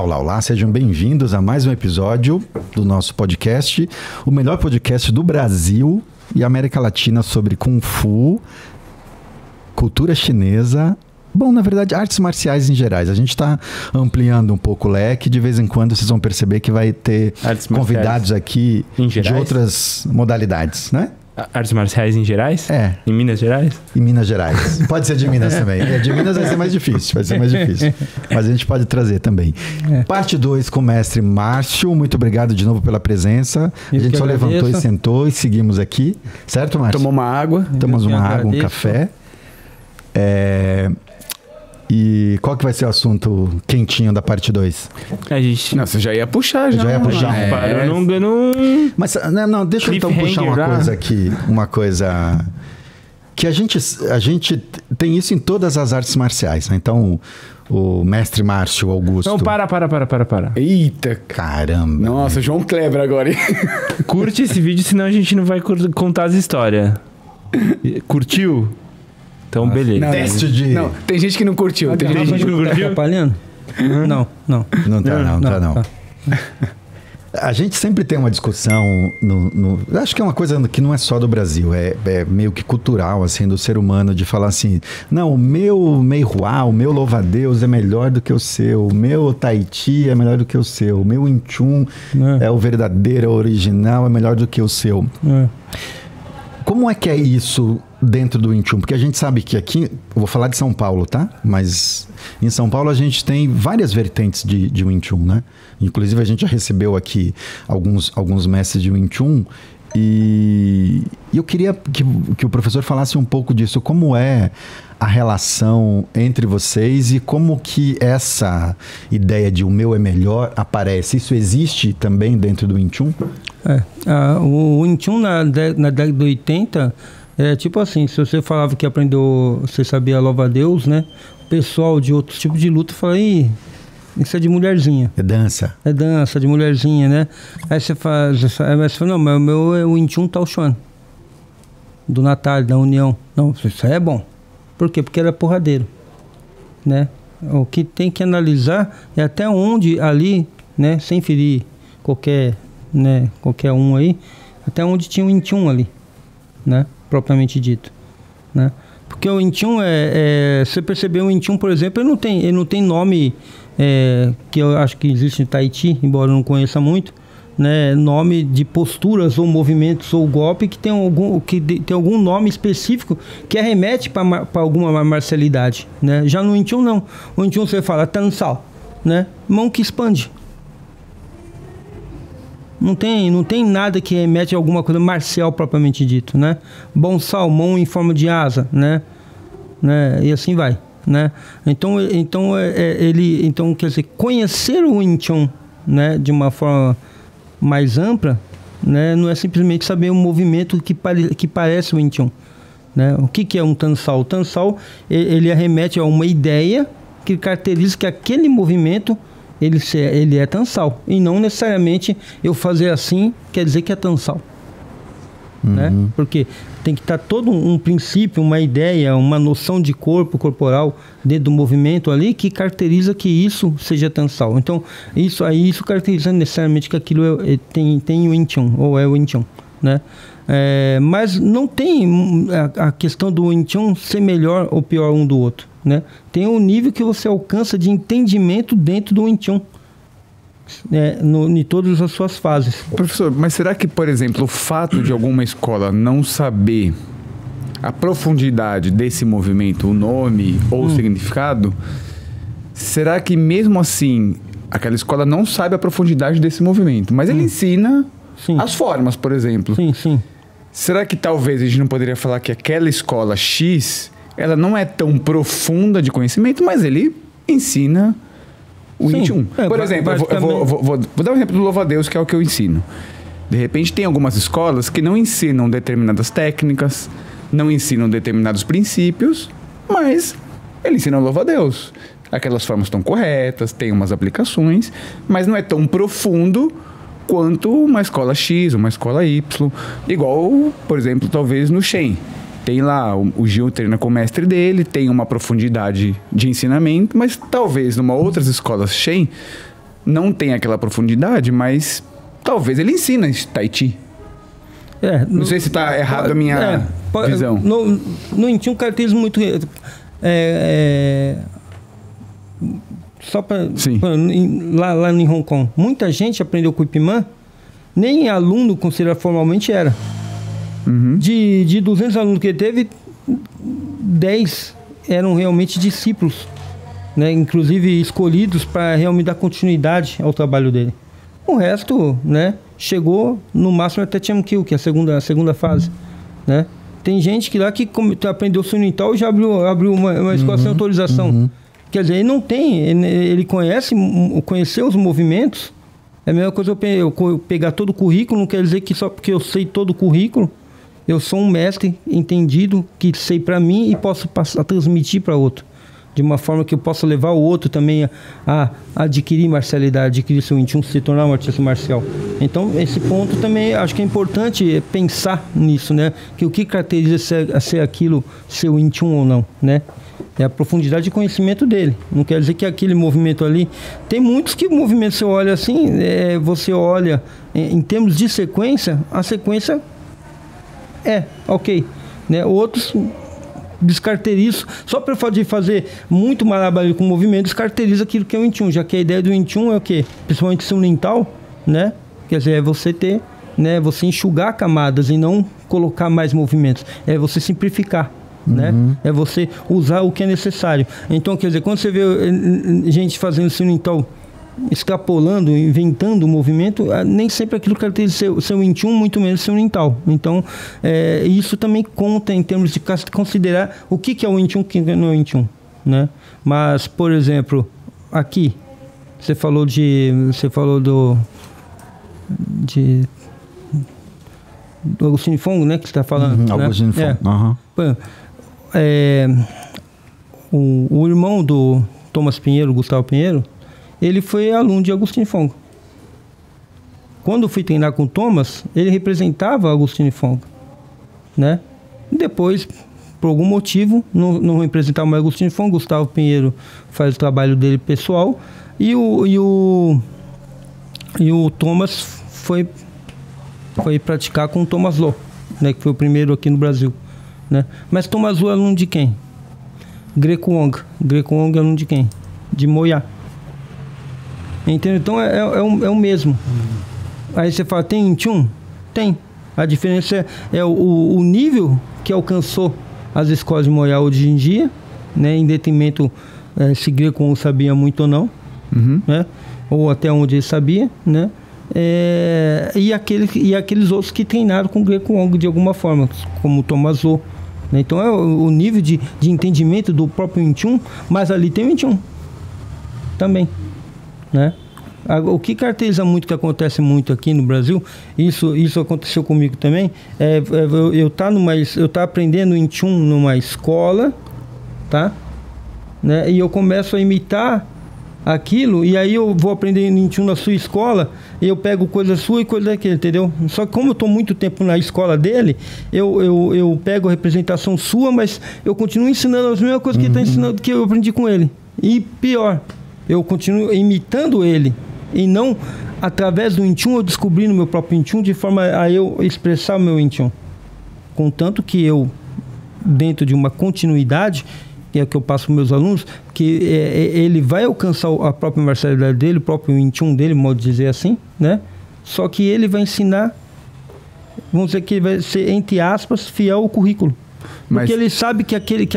olá, olá, sejam bem-vindos a mais um episódio do nosso podcast, o melhor podcast do Brasil e América Latina sobre Kung Fu, cultura chinesa, bom, na verdade, artes marciais em gerais. A gente está ampliando um pouco o leque, de vez em quando vocês vão perceber que vai ter convidados aqui de outras modalidades, né? Artes marciais em gerais? É. Em Minas Gerais? Em Minas Gerais. Pode ser de Minas também. De Minas vai ser mais difícil, Mas a gente pode trazer também. Parte 2 com o mestre Márcio. Muito obrigado de novo pela presença. A gente só levantou e sentou e seguimos aqui. Certo, Márcio? Tomou uma água. Tomamos uma água, um café. E qual que vai ser o assunto quentinho da parte 2? A gente... Não, você já ia puxar, já. Já ia puxar. Eu não... Mas, não, deixa eu então puxar uma coisa aqui. Uma coisa... Que a gente tem isso em todas as artes marciais, né? Então, o mestre Márcio Augusto... Não, para. Eita. Caramba. Nossa, João Kleber agora, hein? Curte esse vídeo, senão a gente não vai contar as histórias. Curtiu? Então, beleza. Não, teste de... Não, tem gente que não curtiu. Tem gente que não curtiu. Tá atrapalhando? Não. Não tá. A gente sempre tem uma discussão acho que é uma coisa que não é só do Brasil, é meio que cultural, assim, do ser humano, de falar assim, não, o meu Mei-Hua, o meu louva-a-Deus é melhor do que o seu, o meu Tai-Chi é melhor do que o seu, o meu Wing Chun é o verdadeiro, é o original, é melhor do que o seu. Como é que é isso dentro do Wing Chun? Porque a gente sabe que aqui, eu vou falar de São Paulo, tá? Mas em São Paulo a gente tem várias vertentes de Wing Chun, né? Inclusive a gente já recebeu aqui alguns mestres de Wing Chun e eu queria que o professor falasse um pouco disso. Como é a relação entre vocês e como que essa ideia de o meu é melhor aparece? Isso existe também dentro do Wing Chun? O Wing Chun na década de 80 é tipo assim, se você falava que aprendeu, você sabia louva-a-Deus, né? O pessoal de outros tipos de luta fala, isso é de mulherzinha. É dança. É dança, de mulherzinha, né? Aí você fala, não, mas o meu é o Wing Chun Tao Chuan. Do Natal, da União. Não, isso aí é bom. Por quê? Porque era porradeiro, né? O que tem que analisar é até onde ali, né? Sem ferir qualquer um aí, até onde tinha o Wing Chun ali, né? Propriamente dito, né? Porque o Wing Chun você percebeu o Wing Chun, por exemplo, ele não tem nome que eu acho que existe em Tai Chi, embora eu não conheça muito, né? Nome de posturas ou movimentos ou golpe que tem algum nome específico que arremete para alguma marcialidade, né? Já no Wing Chun não. O Wing Chun você fala Tan Sao, né? Mão que expande. Não tem nada que remete a alguma coisa marcial propriamente dito, né? Bom salmão em forma de asa, né? E assim vai, né? Então quer dizer, conhecer o Wing Chun, né, de uma forma mais ampla, né, não é simplesmente saber um movimento que parece o Wing Chun, né? O que é um Tan Sao? O Tan Sao, ele arremete a uma ideia que caracteriza que aquele movimento ele é Tan Sao. E não necessariamente eu fazer assim quer dizer que é Tan Sao. Né? Porque tem que estar todo um princípio, uma ideia, uma noção de corporal dentro do movimento ali que caracteriza que isso seja Tan Sao. Então, isso caracteriza necessariamente que aquilo tem o Wing Chun, ou é o Wing Chun, né? Mas não tem a questão do Wing Chun ser melhor ou pior um do outro, né? Tem um nível que você alcança de entendimento dentro do Wing Chun, em todas as suas fases. Professor, mas será que, por exemplo, o fato de alguma escola não saber a profundidade desse movimento, o nome ou o significado, será que mesmo assim aquela escola não sabe a profundidade desse movimento, mas ele ensina as formas, por exemplo? Sim. Será que talvez a gente não poderia falar que aquela escola X, ela não é tão profunda de conhecimento, mas ele ensina o Wing Chun? Por exemplo, eu vou dar um exemplo do louva-a-Deus, que é o que eu ensino. De repente tem algumas escolas que não ensinam determinadas técnicas, não ensinam determinados princípios, mas ele ensina o louva-a-Deus. Aquelas formas estão corretas, tem umas aplicações, mas não é tão profundo quanto uma escola X, uma escola Y. Igual, por exemplo, talvez no Shen. Tem lá, o Gil treina com o mestre dele, tem uma profundidade de ensinamento, mas talvez numa outras escolas Shen não tem aquela profundidade, mas talvez ele ensina Tai Chi. Não sei se está errado a minha visão. No Wing Chun caracteriza muito... só para... Lá em Hong Kong, muita gente aprendeu com o Ip Man, nem aluno considerado formalmente era. De 200 alunos que ele teve, 10 eram realmente discípulos, né? Inclusive escolhidos para realmente dar continuidade ao trabalho dele. O resto, né, chegou no máximo até Chamkil, que é a segunda fase, né? Tem gente que lá que aprendeu o Sunintal e já abriu uma escola sem autorização. Quer dizer, ele não tem, ele conheceu os movimentos. É a mesma coisa eu pegar todo o currículo, não quer dizer que só porque eu sei todo o currículo, eu sou um mestre entendido, que sei para mim e posso transmitir para outro. De uma forma que eu possa levar o outro também a adquirir marcialidade, adquirir seu Wing Chun, se tornar um artista marcial. Então, esse ponto também acho que é importante pensar nisso, né? Que o que caracteriza ser aquilo, ser Wing Chun ou não, né? É a profundidade de conhecimento dele. Não quer dizer que aquele movimento ali... Tem muitos que o movimento, você olha assim, você olha em termos de sequência, a sequência ok, né? Outros descaracterizam, só pelo fato de fazer muito malabarismo com o movimento, descaracteriza aquilo que é o Wing Chun, já que a ideia do Wing Chun é o quê? Principalmente se mental, né? Quer dizer, é você ter, né? Você enxugar camadas e não colocar mais movimentos. É você simplificar, né? É você usar o que é necessário. Então, quer dizer, quando você vê gente fazendo mental, extrapolando, inventando o movimento, nem sempre aquilo caracteriza seu Wing Chun, muito menos seu mental. Então, isso também conta em termos de considerar o que é o Wing Chun e o que não é o Wing Chun, né? Mas, por exemplo, aqui, você falou do Agostinho Fong, né, que você está falando, né? Agostinho Fong. O irmão do Thomas Pinheiro, Gustavo Pinheiro, ele foi aluno de Agostinho Fong. Quando eu fui treinar com o Thomas, ele representava Agostinho Fong, né? Depois, por algum motivo, não representava mais Agostinho Fong. Gustavo Pinheiro faz o trabalho dele pessoal e o Thomas foi praticar com o Thomas Lo, né? Que foi o primeiro aqui no Brasil, né? Mas Thomas Lo é aluno de quem? Greco Wong. Greco Wong é aluno de quem? De Moyá. Entendeu? Então é o mesmo. Aí você fala, tem Wing Chun? Tem. A diferença é o nível que alcançou as escolas de Moyá hoje em dia, né? Em detrimento se Greco Wong sabia muito ou não, né? Ou até onde ele sabia, né? E aqueles outros que treinaram com Greco Wong de alguma forma, como o Thomas Lo, né? Então é o nível de entendimento do próprio Wing Chun, mas ali tem Wing Chun também, né? O que caracteriza muito, que acontece muito aqui no Brasil, isso aconteceu comigo também, eu tá aprendendo Wing Chun numa escola, tá? Né? E eu começo a imitar aquilo, e aí eu vou aprender Wing Chun na sua escola, e eu pego coisa sua e coisa daquele, entendeu? Só que como eu tô muito tempo na escola dele, eu pego a representação sua, mas eu continuo ensinando as mesmas coisas que ele tá ensinando, que eu aprendi com ele. E pior, eu continuo imitando ele, e não através do Wing Chun eu descobri no meu próprio Wing Chun, de forma a eu expressar o meu Wing Chun. Contanto que eu, dentro de uma continuidade, que é o que eu passo para meus alunos, que ele vai alcançar a própria marcialidade dele, o próprio Wing Chun dele, modo de dizer assim, né? Só que ele vai ensinar, vamos dizer que ele vai ser, entre aspas, fiel ao currículo. Porque ele sabe que aquele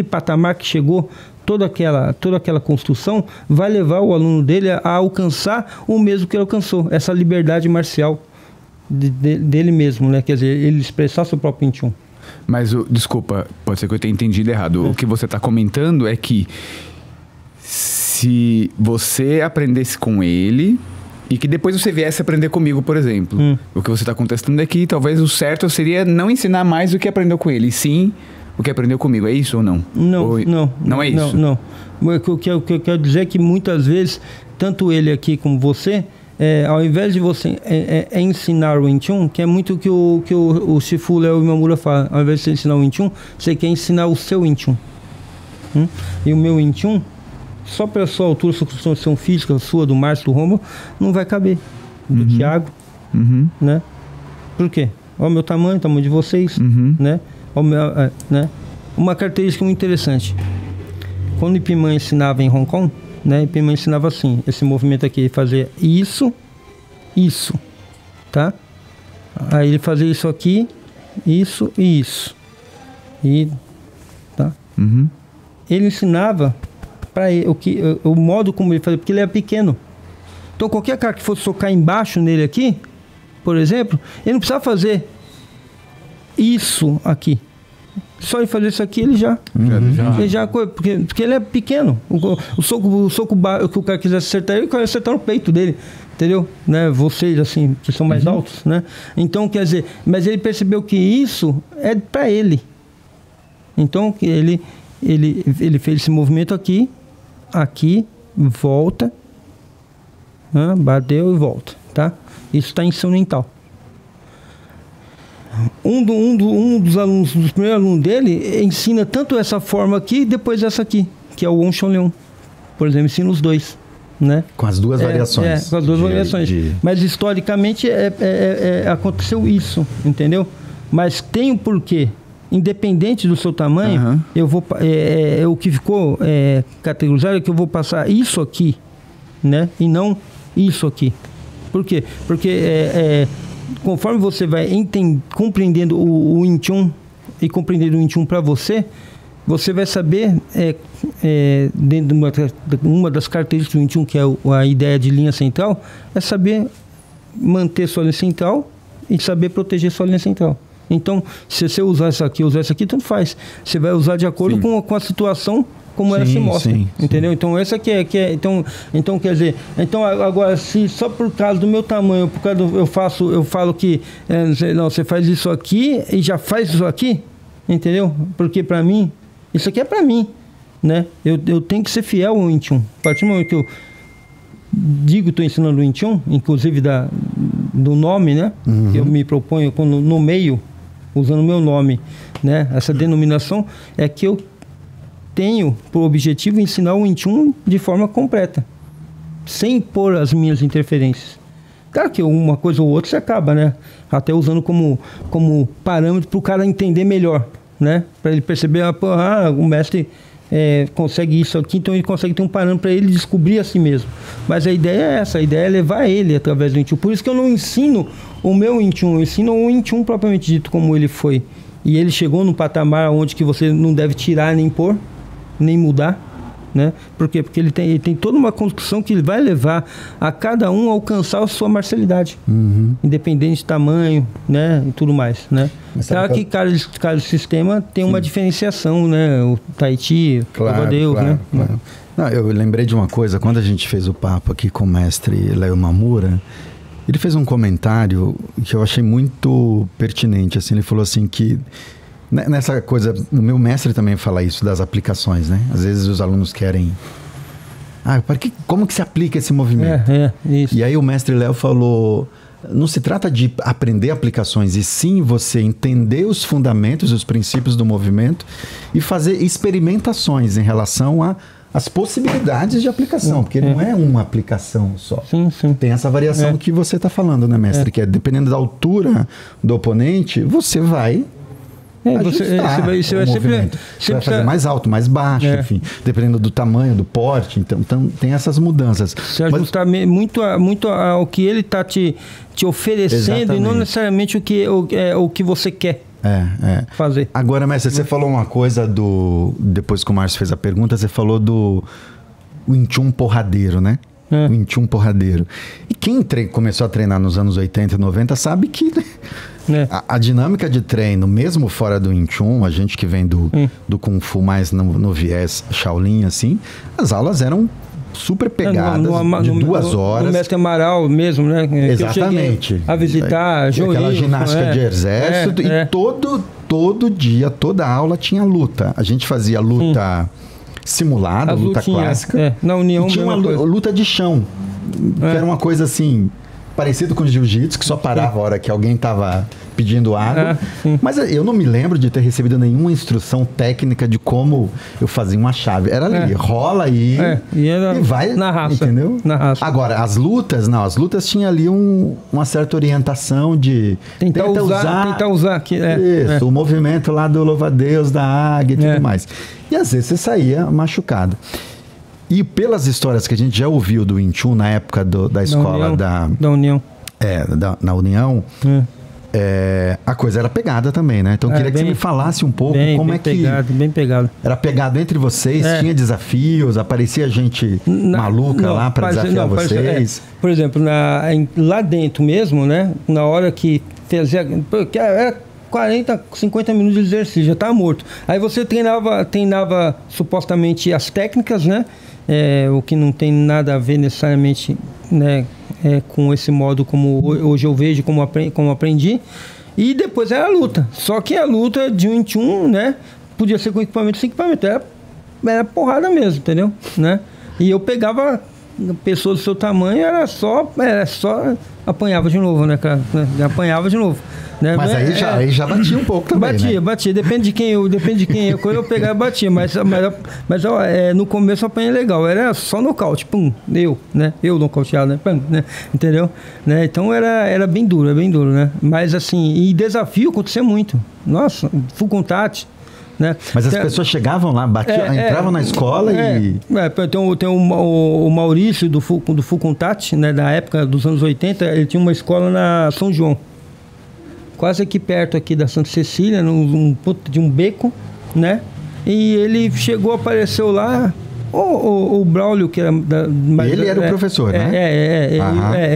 patamar que chegou, toda aquela construção, vai levar o aluno dele a alcançar o mesmo que ele alcançou, essa liberdade marcial dele mesmo, né? Quer dizer, ele expressar seu próprio Wing Chun. Mas, desculpa, pode ser que eu tenha entendido errado. O que você está comentando é que se você aprendesse com ele e que depois você viesse aprender comigo, por exemplo, o que você está contestando é que talvez o certo seria não ensinar mais o que aprendeu com ele, e sim o que aprendeu comigo. É isso ou não? Não é isso? Não. O que eu quero dizer é que muitas vezes, tanto ele aqui como você, ao invés de você ensinar o Wing Chun, que é muito o que o Shifu Léo Imamura fala, ao invés de você ensinar o Wing Chun, você quer ensinar o seu Wing Chun. E o meu Wing Chun só pela sua altura, sua construção física, sua, do Márcio, do Romulo, não vai caber. Do Thiago, né? Por quê? Olha o meu tamanho, o tamanho de vocês, né? Né? Uma característica muito interessante. Quando o Ipimã ensinava em Hong Kong, né? Ipimã ensinava assim, esse movimento aqui, fazer isso, tá? Aí ele fazia isso aqui, isso e isso. E, tá? Ele ensinava para ele o modo como ele fazia, porque ele era pequeno. Então qualquer cara que fosse socar embaixo nele aqui, por exemplo, ele não precisava fazer isso aqui. Só ele fazer isso aqui, ele já porque ele é pequeno. O soco que o cara quisesse acertar, ele quer acertar no peito dele, entendeu? Né? Vocês, assim, que são mais altos, né? Então, quer dizer, mas ele percebeu que isso é para ele. Então, ele fez esse movimento aqui, volta, né? Bateu e volta, tá? Isso está em São Mental. Um dos alunos, dos primeiros alunos dele, ensina tanto essa forma aqui, depois essa aqui, que é o Wong Chun Leung. Por exemplo, ensina os dois, né? Com as duas variações. Com as duas variações. Mas historicamente aconteceu isso, entendeu? Mas tem um porquê. Independente do seu tamanho, eu vou o que ficou categorizado é que eu vou passar isso aqui, né? E não isso aqui. Por quê? Porque conforme você vai compreendendo o Wing Chun e compreendendo o Wing Chun para você vai saber dentro de uma das características do Wing Chun, que é a ideia de linha central, é saber manter sua linha central e saber proteger sua linha central. Então, se você usar isso aqui, tanto faz. Você vai usar de acordo com a situação como ela se mostra, entendeu? Então, essa aqui então quer dizer, agora, se só por causa do meu tamanho, por causa eu falo que não, você faz isso aqui e já faz isso aqui, entendeu? Porque para mim, isso aqui é para mim, né? Eu tenho que ser fiel ao Wing Chun. A partir do momento que eu digo, estou ensinando o Wing Chun, inclusive do nome, né? Que eu me proponho quando nomeio, usando o meu nome, né? Essa denominação é que eu tenho por objetivo ensinar o Wing Chun de forma completa, sem pôr as minhas interferências. Claro que uma coisa ou outra você acaba, né? Até usando como parâmetro para o cara entender melhor, né? Para ele perceber, o mestre consegue isso aqui, então ele consegue ter um parâmetro para ele descobrir a si mesmo. Mas a ideia é essa, a ideia é levar ele através do Wing Chun. Por isso que eu não ensino o meu Wing Chun, eu ensino o Wing Chun propriamente dito, como ele foi. E ele chegou num patamar onde que você não deve tirar nem pôr, nem mudar, né? Por quê? Porque ele tem toda uma construção que ele vai levar a cada um a alcançar a sua marcialidade, independente de tamanho, né? E tudo mais, né? Claro que cada sistema tem uma diferenciação, né? O Tai Chi, o Deus, né? Claro. Não, eu lembrei de uma coisa, quando a gente fez o papo aqui com o mestre Léo Mamura, ele fez um comentário que eu achei muito pertinente, assim, ele falou assim que nessa coisa, o meu mestre também fala isso das aplicações, né? Às vezes os alunos querem... como que se aplica esse movimento? Isso. E aí o mestre Léo falou... Não se trata de aprender aplicações, e sim você entender os fundamentos, os princípios do movimento e fazer experimentações em relação às possibilidades de aplicação, porque não é uma aplicação só. Sim. Tem essa variação que você está falando, né, mestre? Que é dependendo da altura do oponente, você vai... Você vai sempre vai fazer mais alto, mais baixo, enfim, dependendo do tamanho, do porte. Então tem essas mudanças. Se ajustar muito ao que ele está te oferecendo. Exatamente. E não necessariamente o que você quer fazer. Agora, mestre, você falou uma coisa depois que o Márcio fez a pergunta, você falou do Wing Chun porradeiro, né? Wing Chun porradeiro. E quem começou a treinar nos anos 80 e 90 sabe que a dinâmica de treino, mesmo fora do Wing Chun, a gente que vem do Kung Fu mais no viés Shaolin, assim, as aulas eram super pegadas, de 2 horas. O mestre Amaral mesmo, né? Exatamente. A visitar, aquela ginástica de exército, e todo dia, toda aula tinha luta. A gente fazia luta... simulada, luta clássica. Na União, e tinha uma luta de chão, que era uma coisa assim, parecido com o jiu-jitsu, que só parava a hora que alguém estava pedindo água. Mas eu não me lembro de ter recebido nenhuma instrução técnica de como eu fazia uma chave. Era ali, rola aí e vai na raça. Entendeu? Na raça. Agora, as lutas tinha ali uma certa orientação de tentar usar que o movimento lá do louva-a-Deus, da águia e tudo mais. E às vezes você saía machucado. E pelas histórias que a gente já ouviu do Wing Chun na época da escola da União. Na União, a coisa era pegada também, né? Então eu queria que você me falasse um pouco como é que... Bem pegado. Era pegado entre vocês, tinha desafios, aparecia gente maluca lá para desafiar vocês? Por exemplo, lá dentro mesmo, né? Na hora que fazia... Era 40, 50 minutos de exercício, já estava morto. Aí você treinava supostamente as técnicas, né? O que não tem nada a ver necessariamente, né? Com esse modo como hoje eu vejo, como aprendi. E depois era a luta. Só que a luta de Wing Chun, né? Podia ser com equipamento sem equipamento. Era porrada mesmo, entendeu? Né? E eu pegava pessoas do seu tamanho, era só apanhava de novo, né, cara? Apanhava de novo. Né? Mas aí já batia um pouco também, batia. Depende de quem eu pegava e batia. Mas no começo eu apanhei legal. Era só nocaute. Pum, né? Eu nocauteado, né? Pum, né? Entendeu? Né? Então era bem duro, né? Mas assim, e desafio acontecia muito. Nossa, full contact. Né? Mas as pessoas chegavam lá, batiam, entravam na escola e... Tem o Maurício do Full Contact, né? Da época dos anos 80, ele tinha uma escola na São João. Quase aqui perto aqui da Santa Cecília, de um beco, né? E ele apareceu lá, o Braulio, que era... Ele era o professor, né?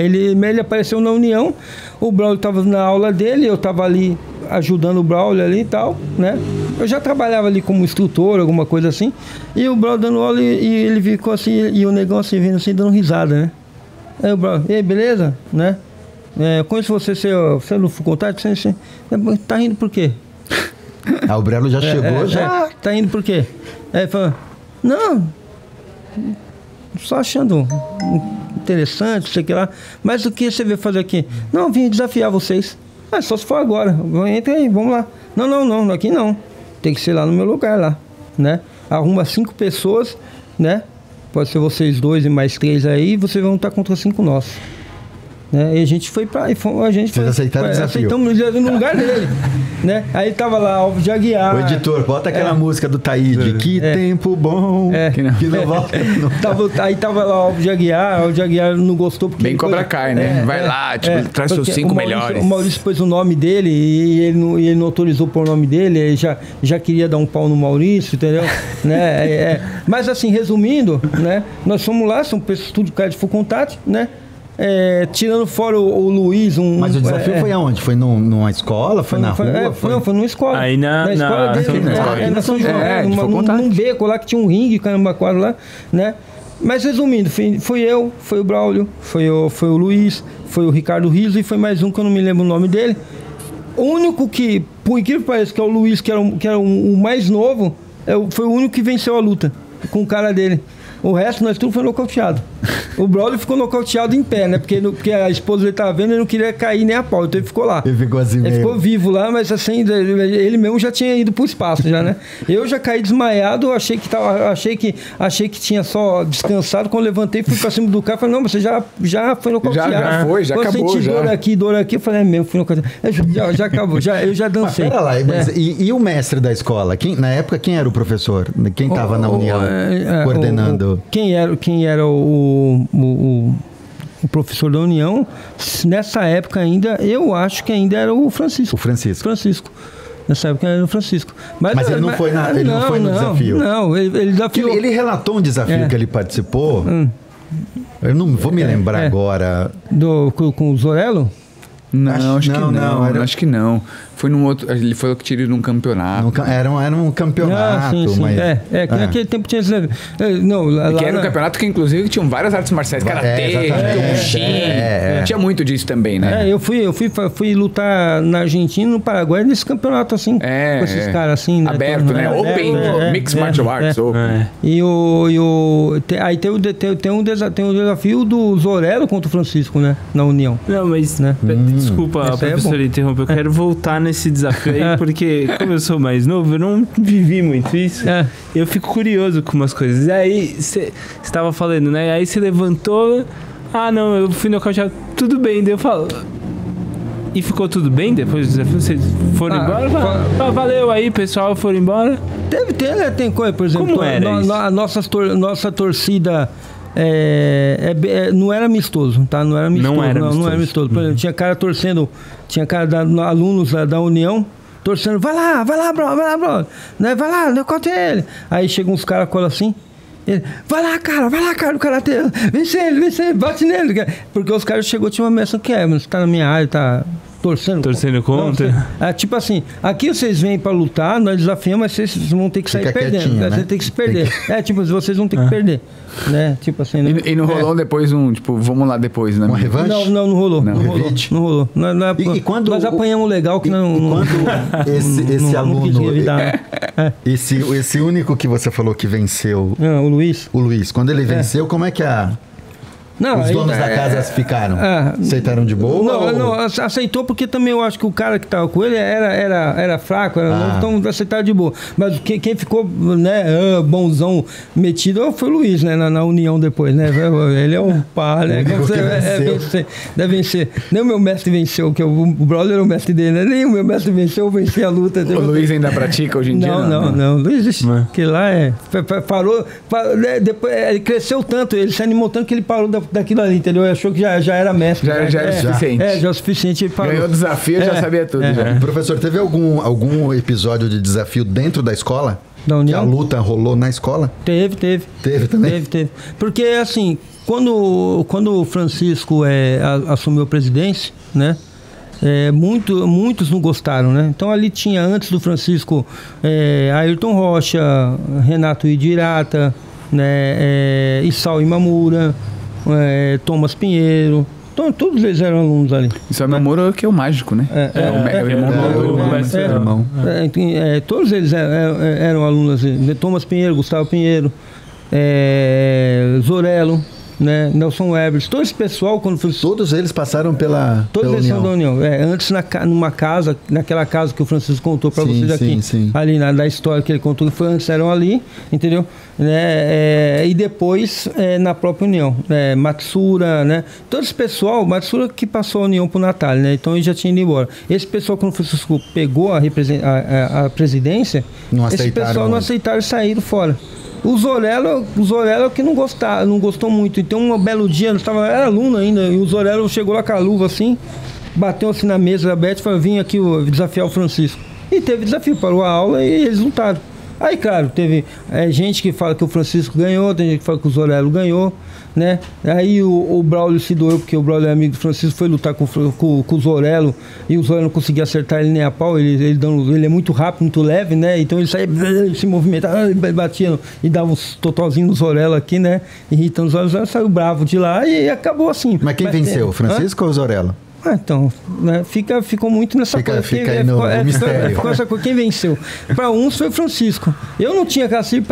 Ele apareceu na União, o Braulio estava na aula dele, eu estava ali ajudando o Braulio ali e tal, né? Eu já trabalhava ali como instrutor, alguma coisa assim, e o Braulio dando aula e ele ficou assim, e o negão assim, vindo assim, dando risada, né? Aí o Braulio, e aí, beleza? Né? Conheço você é no Full Contact, você tá rindo por quê? O Brelo já chegou, já... Tá rindo por quê? Aí ele falou, não, só achando interessante, sei que lá, mas o que você veio fazer aqui? Não, vim desafiar vocês. Só se for agora, entra aí, vamos lá. Não, aqui não, tem que ser lá no meu lugar lá, né? Arruma 5 pessoas, né? Pode ser vocês 2 e mais 3 aí, vocês vão estar contra 5 nossos. Né? E a gente foi pra... Vocês aceitaram o desafio? Aceitamos no lugar dele. Né? Aí tava lá Alves de Aguiar. O editor, bota aquela música do Taíde. Que tempo bom. Que não volta. Aí tava lá Alves de Aguiar. Alves de Aguiar não gostou porque... Bem Cobra Kai, né? Vai lá, traz seus 5 melhores. O Maurício pôs o nome dele e ele não autorizou por nome dele. Ele já queria dar um pau no Maurício, entendeu? Né? Mas assim, resumindo, né? Nós fomos lá, são pessoas tudo cara de Full Contact, né? Tirando fora o Luiz... Mas o desafio foi aonde? Foi numa escola? Foi na rua? Foi numa escola. Aí na escola dele. Na São João. Num beco lá que tinha um ringue, caramba, quadro lá, né? Mas resumindo, fui eu, foi o Braulio, foi o Luiz, foi o Ricardo Riso e foi mais um que eu não me lembro o nome dele. O único que, por incrível que pareça, que é o Luiz, que era o mais novo, foi o único que venceu a luta com o cara dele. O resto, nós tudo foi nocauteado. O Braulio ficou nocauteado em pé, né? Porque a esposa dele tava vendo e não queria cair nem a pau. Então ele ficou lá. Ele ficou assim mesmo. Ele ficou vivo lá, mas assim, ele mesmo já tinha ido pro espaço já, né? Eu já caí desmaiado, achei que tinha só descansado. Quando eu levantei, fui pra cima do cara, falei, não, você já foi nocauteado. Já foi, já acabou. Eu senti dor aqui, eu falei, mesmo, fui nocauteado. Já acabou, eu já dancei. Mas pera lá, e o mestre da escola? Na época, quem era o professor? Quem tava na União coordenando? Quem era o professor da União, nessa época ainda, eu acho que ainda era o Francisco. Nessa época era o Francisco. Mas ele não foi no desafio? Não, ele desafiou. Ele relatou um desafio que ele participou. Eu não vou me lembrar agora. Com o Zorello? Não, acho que não. Foi num outro... Ele foi que tirou num campeonato. Era um campeonato, sim. mas... Que naquele tempo tinha... Não, que era um campeonato que, inclusive, tinham várias artes marciais. Karatê, Kyokushin. Tinha muito disso também, né? Eu fui lutar na Argentina e no Paraguai nesse campeonato, assim. Com esses caras, assim, né? Aberto, né? Open, Mixed Martial Arts. E aí tem um desafio do Zorello contra o Francisco, né? Na União. Não, mas... Né? Desculpa, professor, interromper. Eu quero voltar nesse desafio aí, porque como eu sou mais novo, eu não vivi muito isso. Eu fico curioso com umas coisas. E aí, você estava falando, né? Aí você levantou... Ah, não, eu fui nocauteado. Tudo bem, daí eu falo... E ficou tudo bem depois do desafio? Vocês foram embora? Valeu aí, pessoal, foram embora? Tem coisa, por exemplo... Como era isso? A nossa torcida... não era amistoso, tá? Não era amistoso. Por exemplo, tinha cara torcendo, alunos da União torcendo, vai lá, bro, né? Vai lá, decote ele. Aí chegam uns caras colam assim, ele, vai lá, cara, do karatê, vence ele, bate nele. Porque os caras chegou, tinha uma menção que mas você tá na minha área, tá torcendo contra. Tipo assim, aqui vocês vêm pra lutar, nós desafiamos, mas vocês vão ter que sair perdendo. Né? Vocês têm que se perder. Tipo, vocês vão ter que perder. Né? Tipo assim, né? E não rolou depois vamos lá depois, né? Uma revanche? Não rolou. Não rolou. E quando nós apanhamos legal que quando esse aluno... Esse único que você falou que venceu... O Luiz. O Luiz. Quando ele venceu, como é que os donos da casa ficaram? Aceitaram de boa? Não, aceitou porque também eu acho que o cara que estava com ele era fraco, então aceitaram de boa. Mas quem ficou, né, bonzão metido foi o Luiz, né, na União depois, né? Ele é um pá, né? Deve vencer. Nem o meu mestre venceu, que o brother era o mestre dele, né? Nem o meu mestre venceu, eu venci a luta. O Luiz ainda pratica hoje em dia? Não. Luiz, que lá parou, depois ele cresceu tanto, ele se animou tanto que ele parou daquilo ali, entendeu? Ele achou que já era mestre. Já era suficiente. Já é o suficiente. Ganhou o desafio, já sabia tudo. Professor, teve algum episódio de desafio dentro da escola? Da União? Que a luta rolou na escola? Teve. Teve também? Teve. Porque, assim, quando o Francisco assumiu a presidência, né? Muitos não gostaram, né? Então ali tinha, antes do Francisco, Ayrton Rocha, Renato Idirata, né? Isao Imamura, Thomas Pinheiro. Então, todos eles eram alunos ali. Isao Imamura que é o mágico, né? irmão. Todos eles eram alunos, Thomas Pinheiro, Gustavo Pinheiro, Zorello, né? Nelson Weber, todo esse pessoal quando foi... Todos eles passaram pela Todos eles são da União. Antes numa casa, naquela casa que o Francisco contou para vocês aqui, ali da história que ele contou, que foi antes eram ali, entendeu? E depois na própria União, Matsura, né? Todo esse pessoal, Matsura que passou a União pro Natal, né? Então ele já tinha ido embora. Esse pessoal quando o Francisco pegou a presidência, esse pessoal não aceitaram e saíram fora. O Zorello que não gostou muito. Então, um belo dia, era aluno ainda, e o Zorello chegou lá com a luva assim, bateu assim na mesa da Beth e falou: vim aqui desafiar o Francisco. E teve desafio, parou a aula e eles lutaram. Aí, claro, teve gente que fala que o Francisco ganhou, tem gente que fala que o Zorello ganhou, né? Aí o Braulio se doeu, porque o Braulio é amigo do Francisco, foi lutar com o Zorello, e o Zorello não conseguia acertar ele nem a pau, ele é muito rápido, muito leve, né? Então ele saía, se movimentava, batia e dava uns totalzinhos no Zorello aqui, né? Irritando os olhos, saiu bravo de lá e acabou assim. Mas quem venceu, o Francisco ou o Zorello? Então, né, ficou muito nessa coisa. Fica aí no mistério. Ficou essa coisa. Quem venceu? Para uns foi o Francisco. Eu não tinha cacife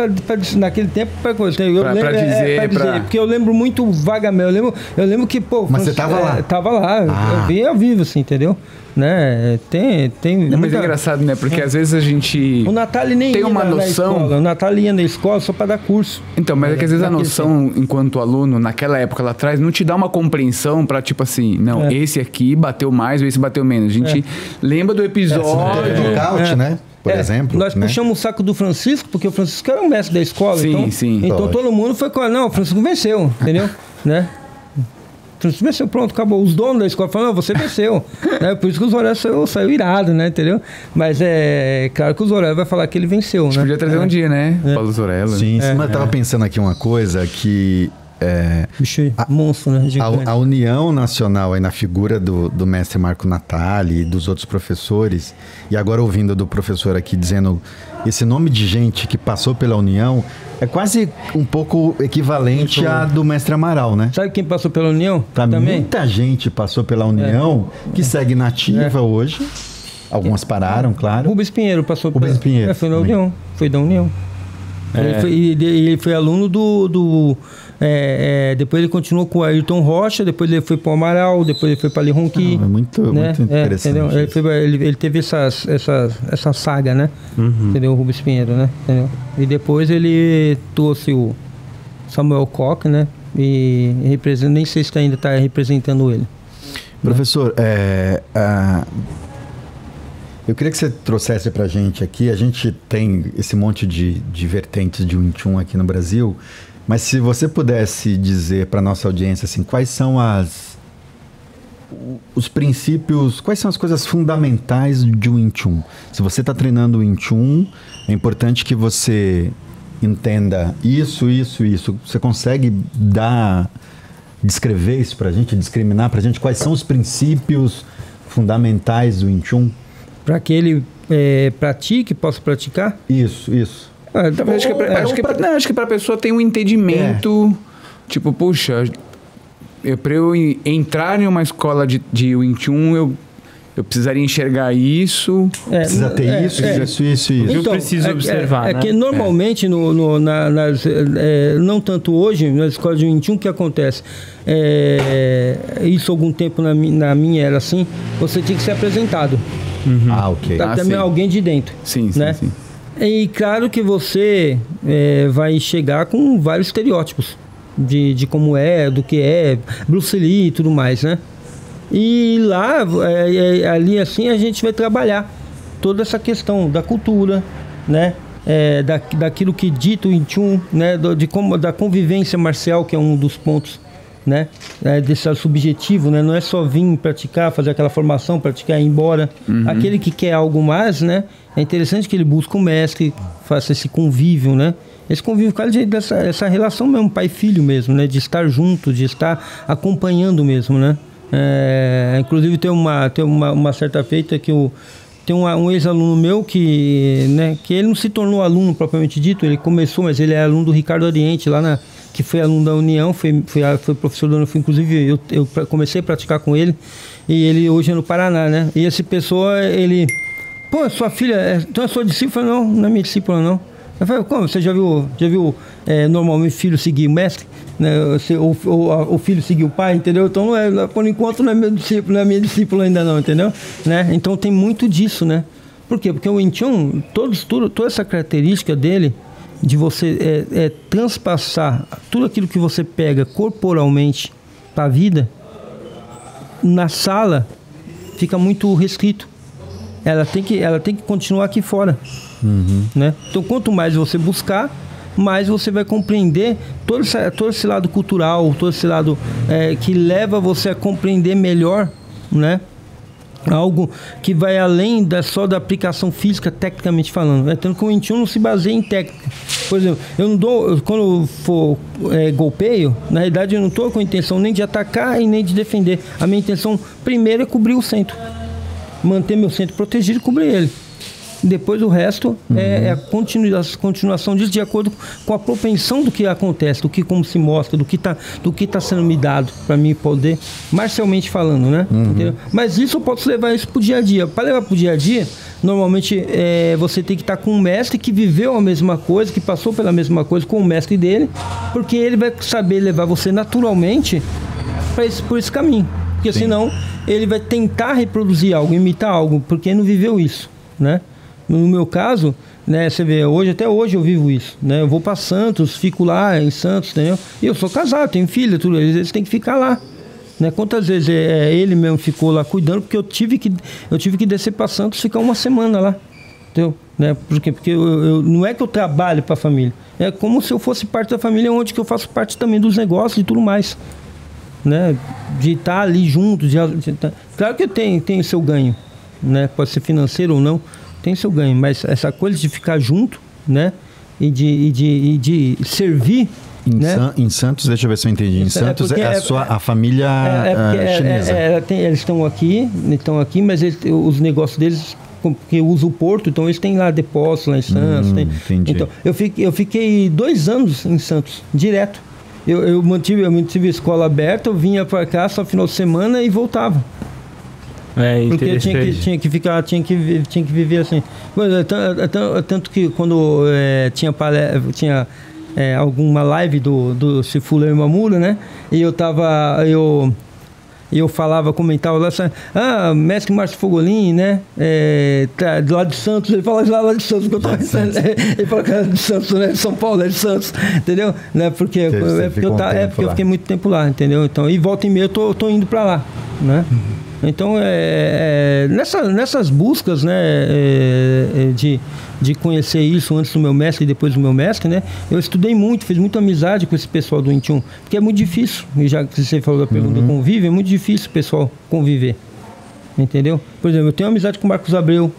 naquele tempo para coisa. Para dizer. Porque eu lembro muito vagamente. Eu lembro que, Mas você tava lá? Tava lá. Eu vi ao vivo, assim, entendeu? Né? Tem mas é engraçado, né? Porque às vezes a gente... O Natália nem tem ia uma noção. O Natália ia na escola só para dar curso. Então, mas é que às vezes a noção, enquanto aluno, naquela época lá atrás, não te dá uma compreensão para tipo assim, não, esse aqui bateu mais ou esse bateu menos. A gente lembra do episódio. Nocaute, né? Por exemplo. Nós puxamos o saco do Francisco, porque o Francisco era o mestre da escola. Sim. Então todo mundo foi com... Não, o Francisco venceu, entendeu? Né? Francisco venceu, pronto, acabou. Os donos da escola falaram: não, você venceu. Né? Por isso que o Zorello saiu irado, né? Entendeu? Mas claro que o Zorello vai falar que ele venceu, né? Podia trazer um dia, né? Paulo Zorello. Sim, mas eu tava pensando aqui uma coisa que Bicho monstro, né? A união nacional aí na figura do mestre Marco Natali e dos outros professores, e agora ouvindo do professor aqui dizendo esse nome de gente que passou pela União, é quase um pouco equivalente a do mestre Amaral, né? Sabe quem passou pela União? Também? Muita gente passou pela União que segue nativa hoje. Algumas pararam, claro. Rubens Pinheiro passou Rubens Pinheiro. Foi da União. Foi da União. Ele foi aluno depois ele continuou com o Ayrton Rocha, depois ele foi para o Amaral, depois ele foi para Lironqui. Muito interessante. Ele teve essa saga, né? Entendeu? O Rubens Pinheiro, né? Entendeu? E depois ele trouxe o Samuel Koch, né? E nem sei se ainda está representando ele. Professor, eu queria que você trouxesse para a gente aqui, a gente tem esse monte de vertentes de Wing Chun aqui no Brasil, mas se você pudesse dizer para nossa audiência assim, quais são os princípios, quais são as coisas fundamentais de Wing Chun? Se você está treinando Wing Chun, é importante que você entenda isso. Você consegue descrever isso para a gente, discriminar para a gente quais são os princípios fundamentais do Wing Chun? Para que ele pratique, possa praticar? Isso. Acho que para a pessoa ter um entendimento, tipo, puxa, para eu entrar em uma escola de Wing Chun, eu precisaria enxergar isso. Precisa ter isso. Então, eu preciso observar. Que normalmente, não tanto hoje, nas escolas de Wing Chun, o que acontece? Isso algum tempo na minha era assim, você tinha que ser apresentado. Ok. Também alguém de dentro. Sim. E claro que você vai chegar com vários estereótipos de como do que é, Bruce Lee e tudo mais, né? E lá, ali assim, a gente vai trabalhar toda essa questão da cultura, né? Daquilo que dito em Chun, né? Da convivência marcial, que é um dos pontos, né? Desse subjetivo, né? Não é só vir praticar, fazer aquela formação, praticar e ir embora. Aquele que quer algo mais, né? É interessante que ele busque um mestre, faça esse convívio, né? Esse convívio, cara, essa relação mesmo, pai e filho mesmo, né? De estar junto, de estar acompanhando mesmo, né? Inclusive tem uma certa feita que tem um ex-aluno meu que ele não se tornou aluno propriamente dito, ele começou, mas ele é aluno do Ricardo Oriente, que foi aluno da União, foi professor da União, inclusive eu comecei a praticar com ele, e ele hoje é no Paraná, né? E essa pessoa, ele... Pô, sua filha, então é sua discípula? Não é minha discípula, não. Eu falei, como? Você já viu normalmente filho seguir o mestre? Né? O filho seguir o pai, entendeu? Então, por enquanto, não é meu discípulo, não é minha discípula ainda não, entendeu? Né? Então, tem muito disso, né? Por quê? Porque o Wing Chun, toda essa característica dele, de você transpassar tudo aquilo que você pega corporalmente para a vida, na sala, fica muito restrito. Ela tem que continuar aqui fora. Né? Então, quanto mais você buscar, mais você vai compreender todo esse lado cultural, todo esse lado que leva você a compreender melhor, né? Algo que vai além só da aplicação física, tecnicamente falando. Tanto que o Wing Chun não se baseia em técnica. Por exemplo, eu não dou, quando eu for golpeio, na realidade eu não estou com a intenção nem de atacar e nem de defender. A minha intenção primeiro é cobrir o centro. Manter meu centro protegido e cobrir ele. Depois o resto é a continuação disso de acordo com a propensão do que acontece, como se mostra, do que tá sendo me dado para mim poder, marcialmente falando, né? Mas isso eu posso levar isso pro dia a dia. Para levar pro dia a dia, normalmente você tem que estar com um mestre que viveu a mesma coisa, que passou pela mesma coisa com o mestre dele, porque ele vai saber levar você naturalmente por esse caminho. Porque senão ele vai tentar reproduzir algo, imitar algo, porque ele não viveu isso, né? No meu caso, né, você vê, até hoje eu vivo isso, né? Eu vou para Santos, fico lá em Santos, entendeu? E eu sou casado, tenho filha, tudo, eles têm que ficar lá, né? Quantas vezes ele mesmo ficou lá cuidando, porque eu tive que descer para Santos, ficar uma semana lá, entendeu? Né? Por quê? Porque não é que eu trabalho para a família, é como se eu fosse parte da família, onde que eu faço parte também dos negócios e tudo mais, né? De estar ali junto, claro que tem seu ganho, né? Pode ser financeiro ou não, tem seu ganho, mas essa coisa de ficar junto, né? E de servir Em Santos, deixa eu ver se eu entendi. Em Santos a família chinesa. Eles estão aqui, mas os negócios deles, porque usa o porto, então eles têm lá depósitos lá em Santos. Entendi. Então, eu fiquei 2 anos em Santos, direto. Eu mantive a escola aberta, eu vinha para cá só final de semana e voltava. Porque eu tinha que viver assim. Tanto que quando tinha alguma live do Cifula Imamura, né? E eu falava, comentava lá, mestre Márcio Fogolin, né? De lá de Santos, ele fala lá de Santos, que eu tava ele fala que era de Santos, né? São Paulo, é de Santos, entendeu? Né? Porque eu fiquei muito tempo lá, entendeu? Então, e volta e meia eu tô indo para lá, né? Então, nessas buscas, né, de conhecer isso antes do meu mestre e depois do meu mestre, né, eu estudei muito, fiz muita amizade com esse pessoal do 21, porque é muito difícil, já que você falou da pergunta do convívio, é muito difícil o pessoal conviver, entendeu? Por exemplo, eu tenho amizade com o Marcos Abreu,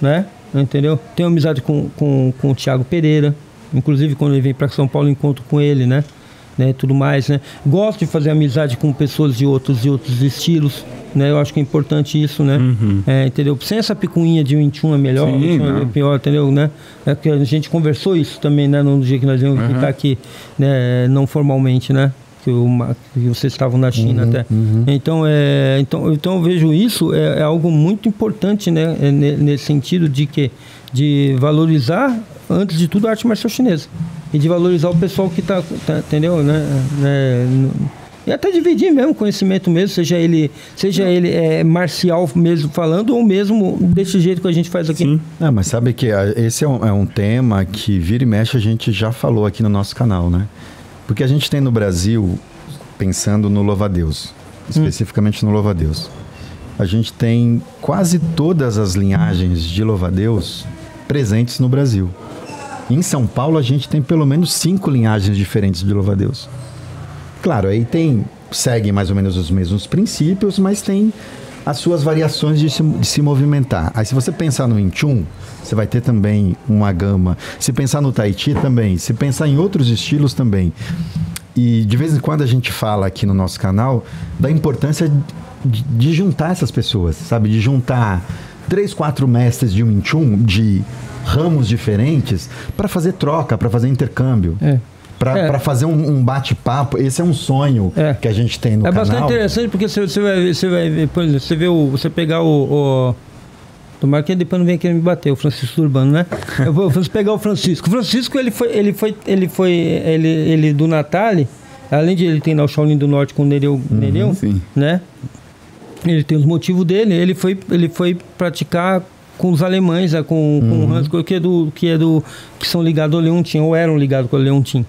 né, entendeu? Tenho amizade com o Thiago Pereira, inclusive quando ele vem para São Paulo eu encontro com ele, né, tudo mais, né. Gosto de fazer amizade com pessoas de outros estilos, né, eu acho que é importante isso, né, entendeu? Sem essa picuinha de 21 é melhor, 21 é pior, entendeu, né? É que a gente conversou isso também, né, no dia que nós íamos ficar aqui, né, não formalmente, né, que vocês estavam na China até. Então eu vejo isso é algo muito importante, né, nesse sentido de valorizar, antes de tudo, a arte marcial chinesa e de valorizar o pessoal que tá entendeu, né, e até dividir mesmo conhecimento mesmo, seja ele marcial mesmo falando, ou mesmo desse jeito que a gente faz aqui. Sim. Mas sabe que esse é um tema que vira e mexe a gente já falou aqui no nosso canal, né? Porque a gente tem no Brasil, pensando no Louva-a-Deus, especificamente no Louva-a-Deus, a gente tem quase todas as linhagens de Louva-a-Deus presentes no Brasil. Em São Paulo a gente tem pelo menos 5 linhagens diferentes de Louva-a-Deus. Claro, aí segue mais ou menos os mesmos princípios, mas tem as suas variações de se movimentar. Aí se você pensar no Wing Chun, você vai ter também uma gama. Se pensar no Tai Chi também, se pensar em outros estilos também. E de vez em quando a gente fala aqui no nosso canal da importância de juntar essas pessoas, sabe? De juntar 3, 4 mestres de Wing Chun, de ramos diferentes, para fazer troca, para fazer intercâmbio. Para fazer um bate-papo. Esse é um sonho que a gente tem no canal. É bastante interessante, porque você vai ver, por exemplo, você pegar o tomara que depois não venha querer me bater, o Francisco Urbano, né? Eu vou pegar o Francisco. O Francisco, ele do Natale, além de ele treinar o Shaolin do Norte com o Nereu, né? Ele tem os motivos dele. Ele foi praticar com os alemães, com o Hans, que são ligados ao Leontin, ou eram ligados com o Leontin,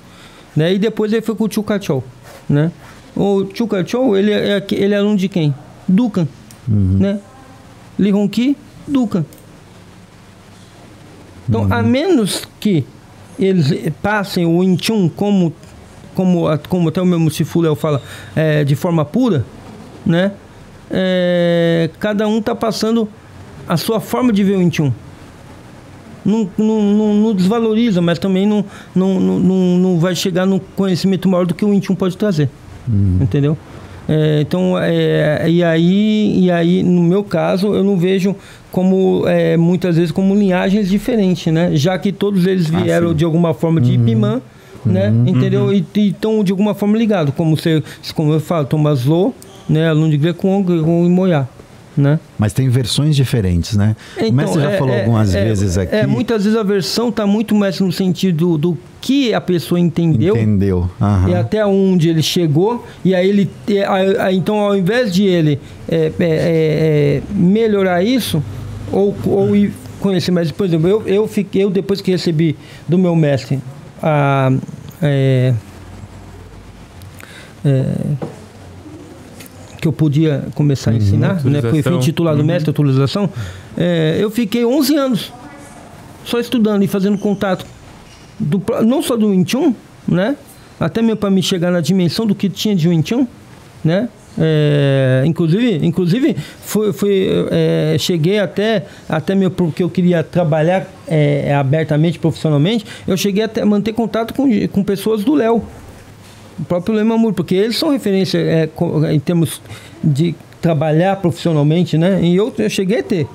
né? E depois ele foi com o Chiu Ka-chol, né? O Chiu Ka-chol, ele é aluno de quem? Dukan, né? Li Hongqi, Dukan. Então, a menos que eles passem o Wing Chun como até o mesmo Sifu Léo fala, de forma pura, né? Cada um está passando a sua forma de ver o Wing Chun. Não desvaloriza, mas também não vai chegar no conhecimento maior do que o Wing Chun pode trazer. Entendeu? E aí, no meu caso, eu não vejo como, muitas vezes, como linhagens diferentes, né? Já que todos eles vieram de alguma forma de Ipimã, né? Entendeu? E estão de alguma forma ligados, como eu falo, Thomas Low, né? Aluno de Greco e Moyá. Né? Mas tem versões diferentes, né? Então, o mestre já falou algumas vezes aqui. Muitas vezes a versão está muito mais no sentido do que a pessoa entendeu. E até onde ele chegou. E aí então, ao invés de ele melhorar isso, ou conhecer mais, por exemplo, eu depois que recebi do meu mestre que eu podia começar a ensinar, né? Fui titulado mestre, atualização. Eu fiquei 11 anos só estudando e fazendo contato, não só do Wing Chun, né? Até mesmo para me chegar na dimensão do que tinha de Wing Chun, né? Inclusive cheguei até mesmo porque eu queria trabalhar abertamente, profissionalmente. Eu cheguei até a manter contato com pessoas do Léo, O próprio Lemamur, porque eles são referência em termos de trabalhar profissionalmente, né? E eu cheguei a ter,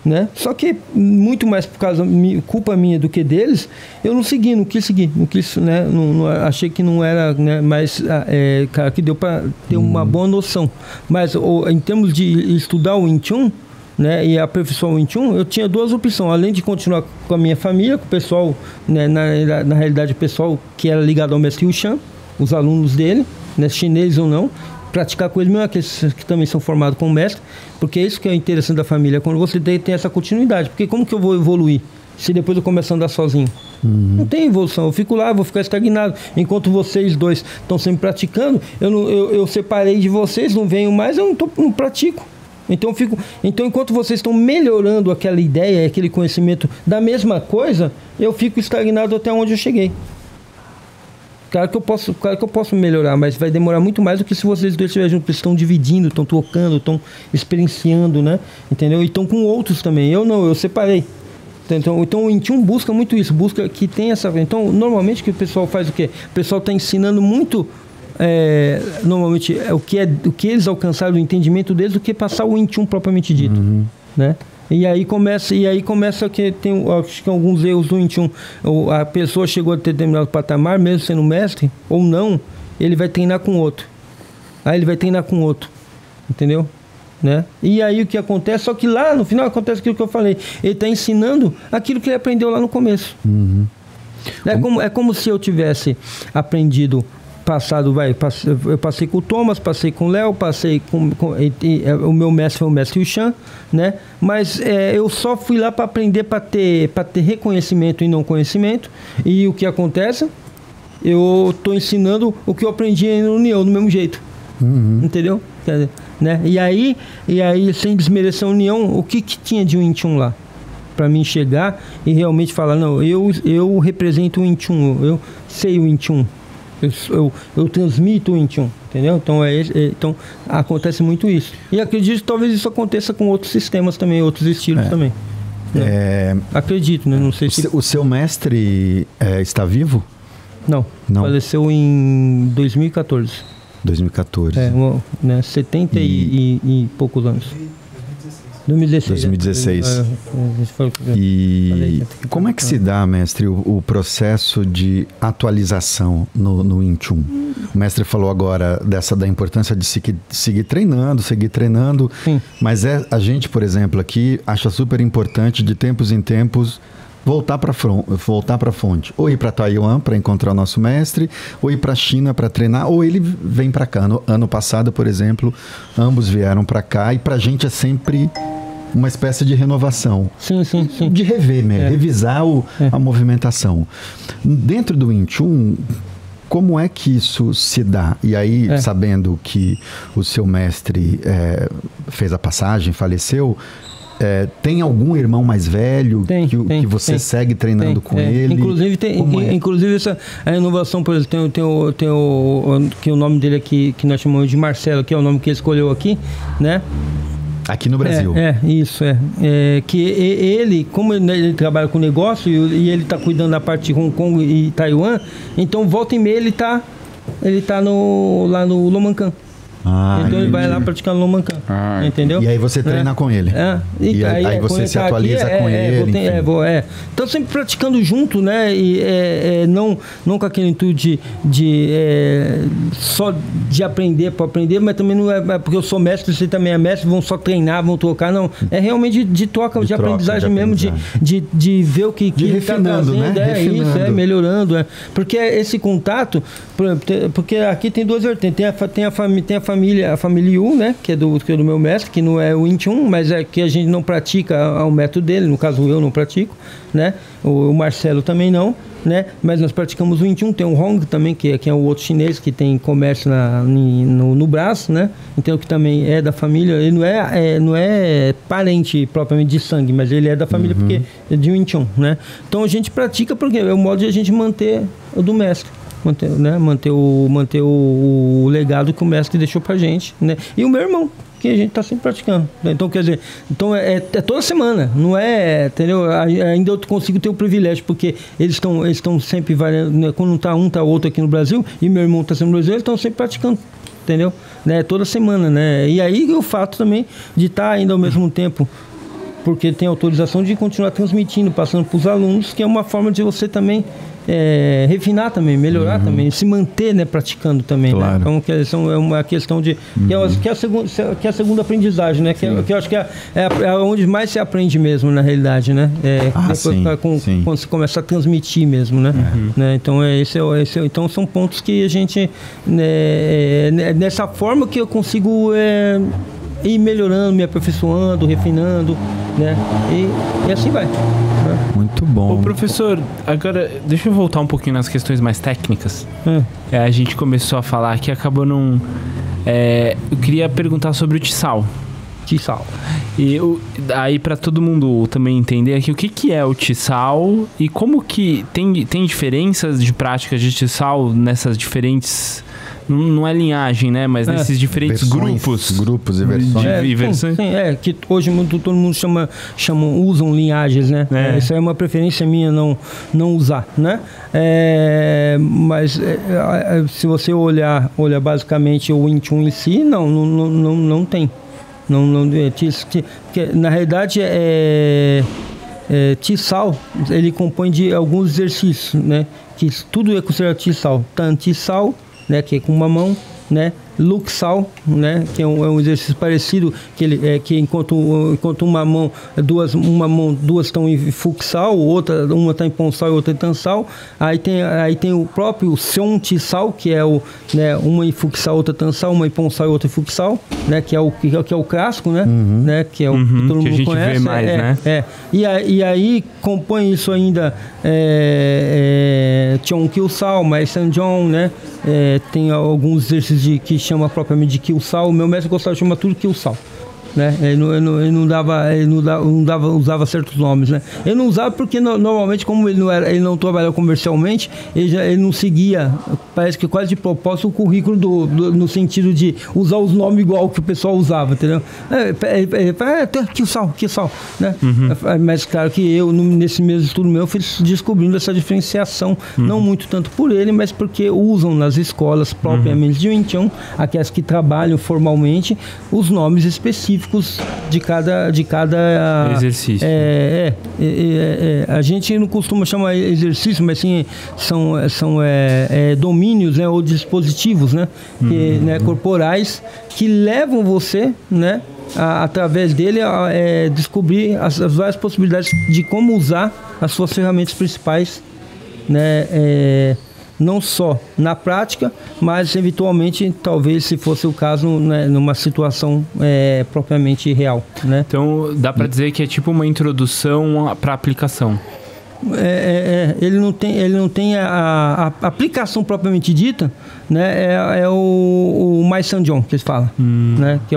né? Só que muito mais por causa culpa minha do que deles, eu não quis seguir, né? Achei que não era, né? Mas cara, que deu para ter uma boa noção. Mas em termos de estudar o Wing Chun, né, e aperfeiçoar o Wing Chun, eu tinha duas opções, além de continuar com a minha família, com o pessoal, né, na realidade o pessoal que era ligado ao mestre Yu Shan, os alunos dele, né, chineses ou não, praticar com eles, mesmo aqueles que também são formados como mestre, porque é isso que é interessante da família, quando você tem essa continuidade, porque como que eu vou evoluir se depois eu começar a andar sozinho? Não tem evolução, eu fico lá, vou ficar estagnado, enquanto vocês dois estão sempre praticando, eu separei de vocês, não venho mais, eu não pratico. Então, enquanto vocês estão melhorando aquela ideia, aquele conhecimento da mesma coisa, eu fico estagnado até onde eu cheguei. Claro que eu posso melhorar, mas vai demorar muito mais do que se vocês dois estiverem juntos, estão dividindo, estão trocando, estão experienciando, né? Entendeu? E estão com outros também. Eu não, eu separei. Então o Wing Chun busca muito isso, busca que tenha essa... Então, normalmente, que o pessoal faz o quê? O pessoal está ensinando muito... normalmente o que eles alcançaram do entendimento deles do que passar o Wing Chun propriamente dito, né? E aí começa que tem, acho que alguns erros do Wing Chun. A pessoa chegou a determinado patamar, mesmo sendo mestre ou não, ele vai treinar com outro. Aí ele vai treinar com outro, entendeu? Né? E aí o que acontece? Só que lá no final acontece aquilo que eu falei. Ele está ensinando aquilo que ele aprendeu lá no começo. É como se eu tivesse aprendido eu passei com o Thomas, passei com o Léo, passei o meu mestre foi o mestre Yu Shan, né? Mas eu só fui lá para aprender, para ter reconhecimento e não conhecimento. E o que acontece? Eu estou ensinando o que eu aprendi na União, do mesmo jeito. Entendeu? Né? E aí, sem desmerecer a União, o que tinha de Wing Chun lá? Para mim chegar e realmente falar, não, eu represento o Wing Chun, eu sei o Wing Chun. Eu transmito o Wing Chun, entendeu? Então, então acontece muito isso. E acredito que talvez isso aconteça com outros sistemas também, outros estilos também. Né? Acredito, né? Não sei se... O seu mestre está vivo? Não. Faleceu em 2014. 2014. Né? 70 e poucos anos. 2016. E como é que se dá, mestre, o processo de atualização no Wing Chun? O mestre falou agora da importância de seguir treinando, Sim. Mas a gente, por exemplo, aqui acha super importante de tempos em tempos voltar para a fonte, ou ir para Taiwan para encontrar o nosso mestre, ou ir para a China para treinar, ou ele vem para cá. Ano passado, por exemplo, ambos vieram para cá e para a gente é sempre uma espécie de renovação. Sim. De rever, né? Revisar a movimentação. Dentro do Wing Chun, como é que isso se dá? E aí, sabendo que o seu mestre fez a passagem, faleceu, tem algum irmão mais velho que você segue treinando com ele? Inclusive essa a renovação, por exemplo, tem o nome dele aqui, que nós chamamos de Marcelo, que é o nome que ele escolheu aqui, né? Aqui no Brasil. Isso. Que ele, como ele trabalha com negócio e ele está cuidando da parte de Hong Kong e Taiwan, então volta e meia ele tá lá no Lomancan. Então ele vai lá praticar no Lomancan, entendeu? E aí você treina com ele. E aí você se atualiza com ele. Então sempre praticando junto, né? E não com aquele intuito só de aprender para aprender, mas também não é porque eu sou mestre, você também é mestre, vão só treinar, vão trocar, não. É realmente de troca, de aprendizagem mesmo, de ver o que ele está trazendo, né? Melhorando. Porque esse contato, porque aqui tem duas vertentes, tem a família Yu, né, que é do meu mestre, que não é o Wing Chun, mas é que a gente não pratica ao método dele, no caso eu não pratico, né, o Marcelo também não, né, mas nós praticamos o Wing Chun. Tem o Hong também, que é o outro chinês que tem comércio no braço, né, então que também é da família, ele não é parente propriamente de sangue, mas ele é da família porque é de Wing Chun, né, então a gente pratica porque é o modo de a gente manter o do mestre. Manter o legado que o mestre deixou pra gente, né? E o meu irmão, que a gente está sempre praticando. Então, quer dizer, é toda semana, não é, entendeu? Ainda eu consigo ter o privilégio, porque eles estão sempre variando, né? Quando não está outro aqui no Brasil, e meu irmão está sempre no Brasil, eles estão sempre praticando, entendeu? Né? Toda semana, né? E aí o fato também de estar ainda ao mesmo tempo, porque tem autorização de continuar transmitindo, passando para os alunos, que é uma forma de você também refinar também, melhorar também, se manter, né, praticando também. Claro. Né? Então, é uma questão de... que é a segunda aprendizagem, né? Que eu acho que é onde mais se aprende mesmo, na realidade, né? Quando você começa a transmitir mesmo, né? Né? Então, então, são pontos que a gente... nessa forma que eu consigo... ir melhorando, me aperfeiçoando, refinando, né? E assim vai. Né? Muito bom. Ô, professor, agora deixa eu voltar um pouquinho nas questões mais técnicas. A gente começou a falar que acabou não... eu queria perguntar sobre o Tissal. E aí para todo mundo também entender aqui o que é o Tissal e como que tem diferenças de práticas de Tissal nessas diferentes... Não é linhagem, né? Mas nesses diferentes grupos e versões. Sim, que hoje todo mundo usam linhagens, né? Isso é uma preferência minha não usar, né? Mas se você olhar basicamente o 21 em si, não tem. Na realidade, Tissal, ele compõe de alguns exercícios, né? Que tudo é considerado Tissal. Tissal, né, que é com uma mão, né? Luxal, né, que é um exercício parecido, que enquanto uma mão duas estão em fuxal, uma está em ponsal e outra em tensal. Aí tem o próprio Seon Tissal, que é uma em fuxal, outra tensal, uma em ponsal e outra em fuxal, né, que é o clássico, né, né, que é o que todo mundo conhece. Que a gente vê mais, né? E aí compõe isso ainda Cheon Kyusal, mais Sanjeon, né? Tem alguns exercícios que chama propriamente de Kyusal. O meu mestre gostava de chamar tudo Kyusal, né? Ele não usava certos nomes, né? Ele não usava porque normalmente, como ele não trabalhava comercialmente, ele não seguia, parece que quase de propósito, o currículo no sentido de usar os nomes igual que o pessoal usava, entendeu? Kyusal, né? Mas claro que eu, nesse mesmo estudo meu, fui descobrindo essa diferenciação, não muito tanto por ele, mas porque usam nas escolas propriamente de Wing Chun, aquelas que trabalham formalmente, os nomes específicos de cada exercício. A gente não costuma chamar exercício, mas sim são domínios, né, ou dispositivos, né, corporais, que levam você, né, através dele descobrir as várias possibilidades de como usar as suas ferramentas principais, né, não só na prática, mas eventualmente, talvez, se fosse o caso, né, numa situação propriamente real, né? Então, dá para dizer que é tipo uma introdução para aplicação. Ele não tem a aplicação propriamente dita, né? É o mais Sanjeon que eles falam, né? Que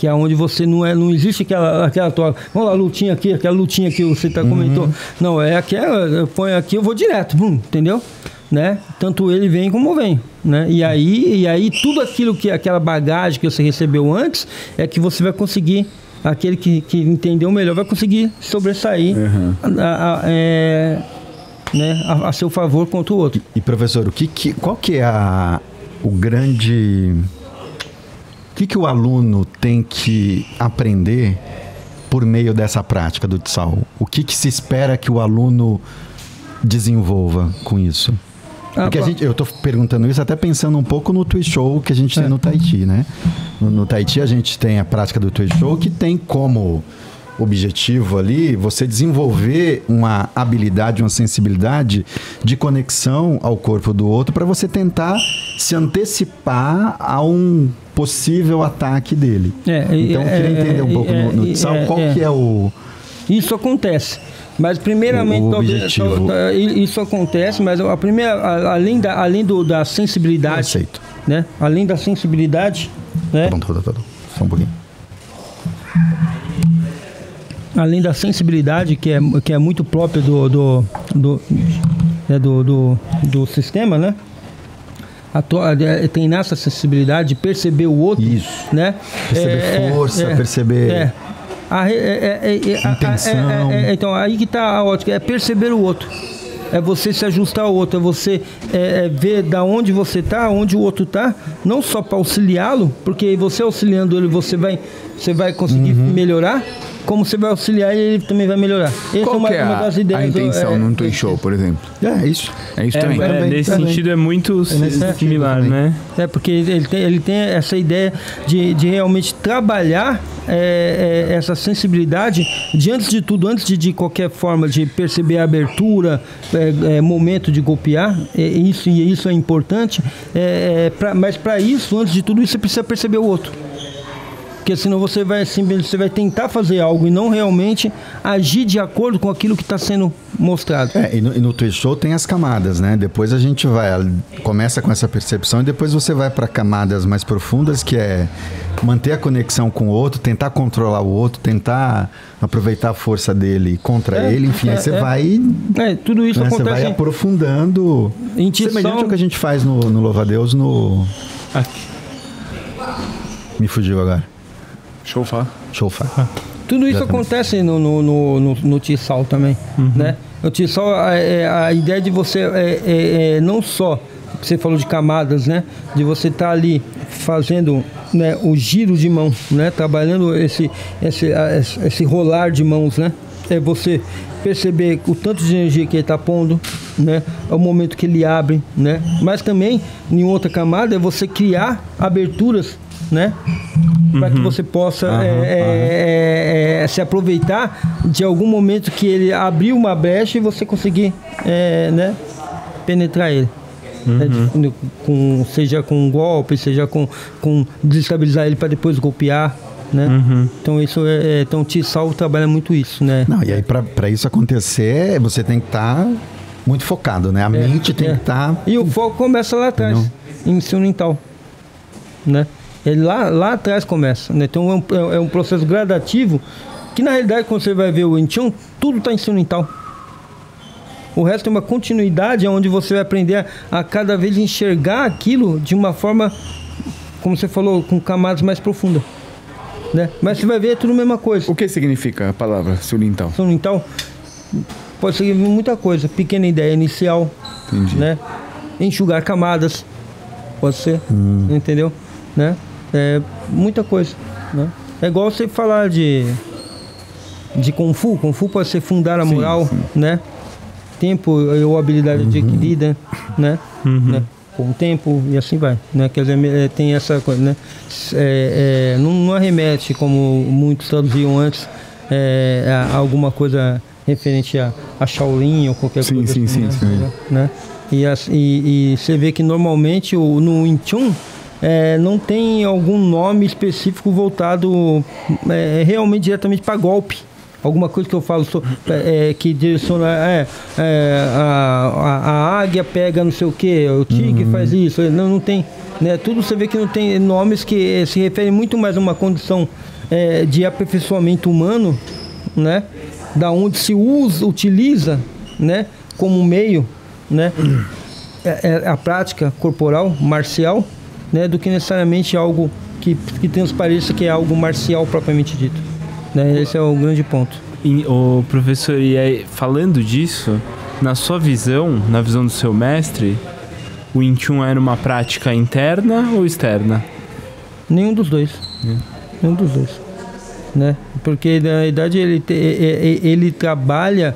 é onde você não existe aquela tua, vamos lá, lutinha aqui, aquela lutinha que você comentou. Não, é aquela, eu ponho aqui, eu vou direto, entendeu? Né? Tanto ele vem como vem, né? E aí tudo aquilo aquela bagagem que você recebeu antes é que você vai conseguir, aquele que entendeu melhor vai conseguir sobressair a seu favor contra o outro. E professor, qual que é o grande... O que o aluno tem que aprender por meio dessa prática do Tissal? O que se espera que o aluno desenvolva com isso? Porque eu estou perguntando isso até pensando um pouco no Twist Show que a gente tem no Tai Chi, né? No Tai Chi a gente tem a prática do Twist Show, que tem como objetivo ali você desenvolver uma habilidade, uma sensibilidade de conexão ao corpo do outro para você tentar se antecipar a um possível ataque dele. Então eu queria entender um pouco no Tissal qual que é o... Isso acontece. Mas primeiramente isso acontece, mas a primeira, além da sensibilidade, né? Além da sensibilidade, né? Tá bom. Só um pouquinho. Além da sensibilidade que é muito própria do sistema, né? treinar essa sensibilidade de perceber o outro. Isso. Né? Perceber força, perceber intenção. Então, aí que está a ótica, é perceber o outro. É você se ajustar ao outro, é você ver da onde você está, onde o outro está, não só para auxiliá-lo, porque você auxiliando ele, você vai conseguir melhorar, como você vai auxiliar ele também vai melhorar. Qual é uma das ideias a intenção num Toy Show, por exemplo? É isso. É isso também. Nesse sentido é muito similar, né? Porque ele tem essa ideia de realmente trabalhar essa sensibilidade de, antes de tudo, antes de qualquer forma de perceber a abertura, momento de golpear, isso é importante, mas para isso, antes de tudo isso, você precisa perceber o outro. Porque senão você vai tentar fazer algo e não realmente agir de acordo com aquilo que está sendo mostrado. E no Toy Show tem as camadas, né? Depois a gente começa com essa percepção e depois você vai para camadas mais profundas, que é manter a conexão com o outro, tentar controlar o outro, tentar aproveitar a força dele contra ele, enfim, aí você vai... tudo isso acontece... Você vai aprofundando... Semelhante ao que a gente faz no Louva-a-Deus, Me fugiu agora. Shofar. Tudo isso acontece no Tissal também, né? O Tissal, a ideia de você não só, você falou de camadas, né? De você estar ali fazendo, né, o giro de mão, né? Trabalhando esse rolar de mãos, né? É você perceber o tanto de energia que ele está pondo, né? É o momento que ele abre, né? Mas também, em outra camada, é você criar aberturas, né? Para que você possa se aproveitar de algum momento que ele abriu uma brecha e você conseguir né, penetrar ele. Seja com um golpe, seja com desestabilizar ele para depois golpear. Né? Então isso então o Tissal trabalha muito isso, né? Não, e aí para isso acontecer você tem que estar muito focado, né? A mente tem que estar... E o foco começa lá atrás, em Sunintal, né? Ele lá atrás começa, né? Então é um processo gradativo que, na realidade, quando você vai ver o Wing Chun, tudo está em Sunintal. O resto é uma continuidade onde você vai aprender a cada vez enxergar aquilo de uma forma, como você falou, com camadas mais profundas, né? Mas você vai ver, é tudo a mesma coisa. O que significa a palavra Sunintal? Sunintal pode significar muita coisa. Pequena ideia inicial, né? Enxugar camadas, pode ser, entendeu? Né? Muita coisa, né? É igual você falar de Kung Fu. Kung Fu pode ser fundar a moral, né? Tempo ou habilidade adquirida, né? Né? Com o tempo e assim vai, né? Quer dizer, tem essa coisa, né? Não arremete, como muitos traduziam antes, a alguma coisa referente a Shaolin ou qualquer coisa assim, né? E você vê que normalmente no Wing Chun não tem algum nome específico voltado realmente diretamente para golpe. Alguma coisa que eu falo que direciona a águia pega não sei o que, o tigre faz isso, não tem, né? Tudo você vê que não tem nomes que se referem muito mais a uma condição de aperfeiçoamento humano, né? Da onde se utiliza, né? Como meio, né? A prática corporal, marcial, né? Do que necessariamente algo que transpareça que é algo marcial propriamente dito. Né? Esse é o grande ponto. O professor, e aí, falando disso, na sua visão, na visão do seu mestre, o Wing Chun era uma prática interna ou externa? Nenhum dos dois. Nenhum dos dois. Né? Porque na verdade ele trabalha,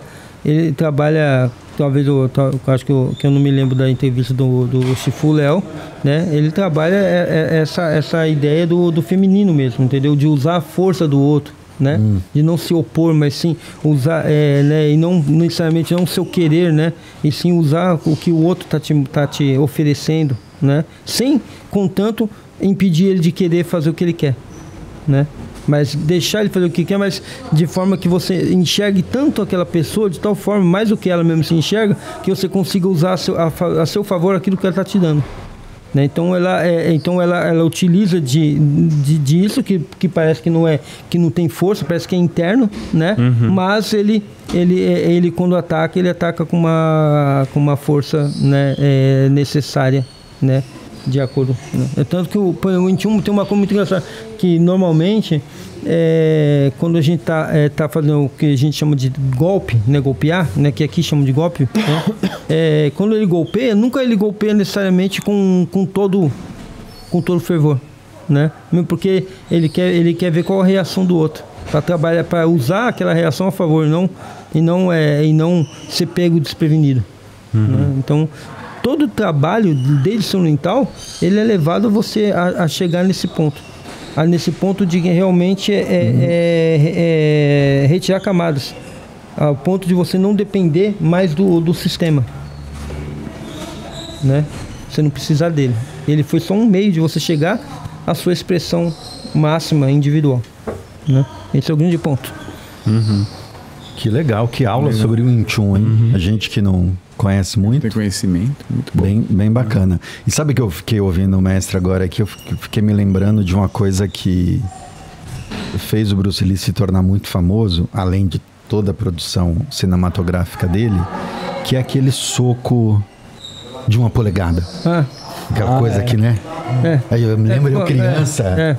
talvez eu acho que eu não me lembro da entrevista do Shifu Léo, né? Ele trabalha essa ideia do feminino mesmo, entendeu? De usar a força do outro, né? De não se opor, mas sim usar, né? E não necessariamente não o seu querer, né? E sim usar o que o outro tá te oferecendo, né? Sem, contanto, impedir ele de querer fazer o que ele quer, né? Mas deixar ele fazer o que quer, mas de forma que você enxergue tanto aquela pessoa, de tal forma, mais do que ela mesmo se enxerga, que você consiga usar a seu favor aquilo que ela está te dando. Né? Então ela utiliza disso que parece que não tem força, parece que é interno, né? Mas ele quando ataca, ele ataca com uma força, né, necessária, né? de acordo. Né? É tanto que o Wing Chun tem uma coisa muito engraçada, que normalmente, quando a gente tá fazendo o que a gente chama de golpe, né, golpear, né, que aqui chama de golpe, né? Quando ele golpeia, nunca ele golpeia necessariamente com todo fervor, né? Mesmo porque ele quer ver qual a reação do outro, para trabalhar, para usar aquela reação a favor, e não ser pego desprevenido. Né? Então, todo o trabalho desde São Oriental, ele é levado a você a chegar nesse ponto. Nesse ponto de que realmente retirar camadas. Ao ponto de você não depender mais do sistema. Né? Você não precisar dele. Ele foi só um meio de você chegar à sua expressão máxima individual. Né? Esse é o grande ponto. Que legal, que aula sobre o Wing Chun, hein? A gente que não conhece muito. Tem conhecimento, muito bom. Bem bacana. E sabe que eu fiquei ouvindo o mestre agora aqui? Eu fiquei me lembrando de uma coisa que fez o Bruce Lee se tornar muito famoso, além de toda a produção cinematográfica dele, que é aquele soco de uma polegada. Aquela coisa que, né? Aí eu me lembro, eu criança...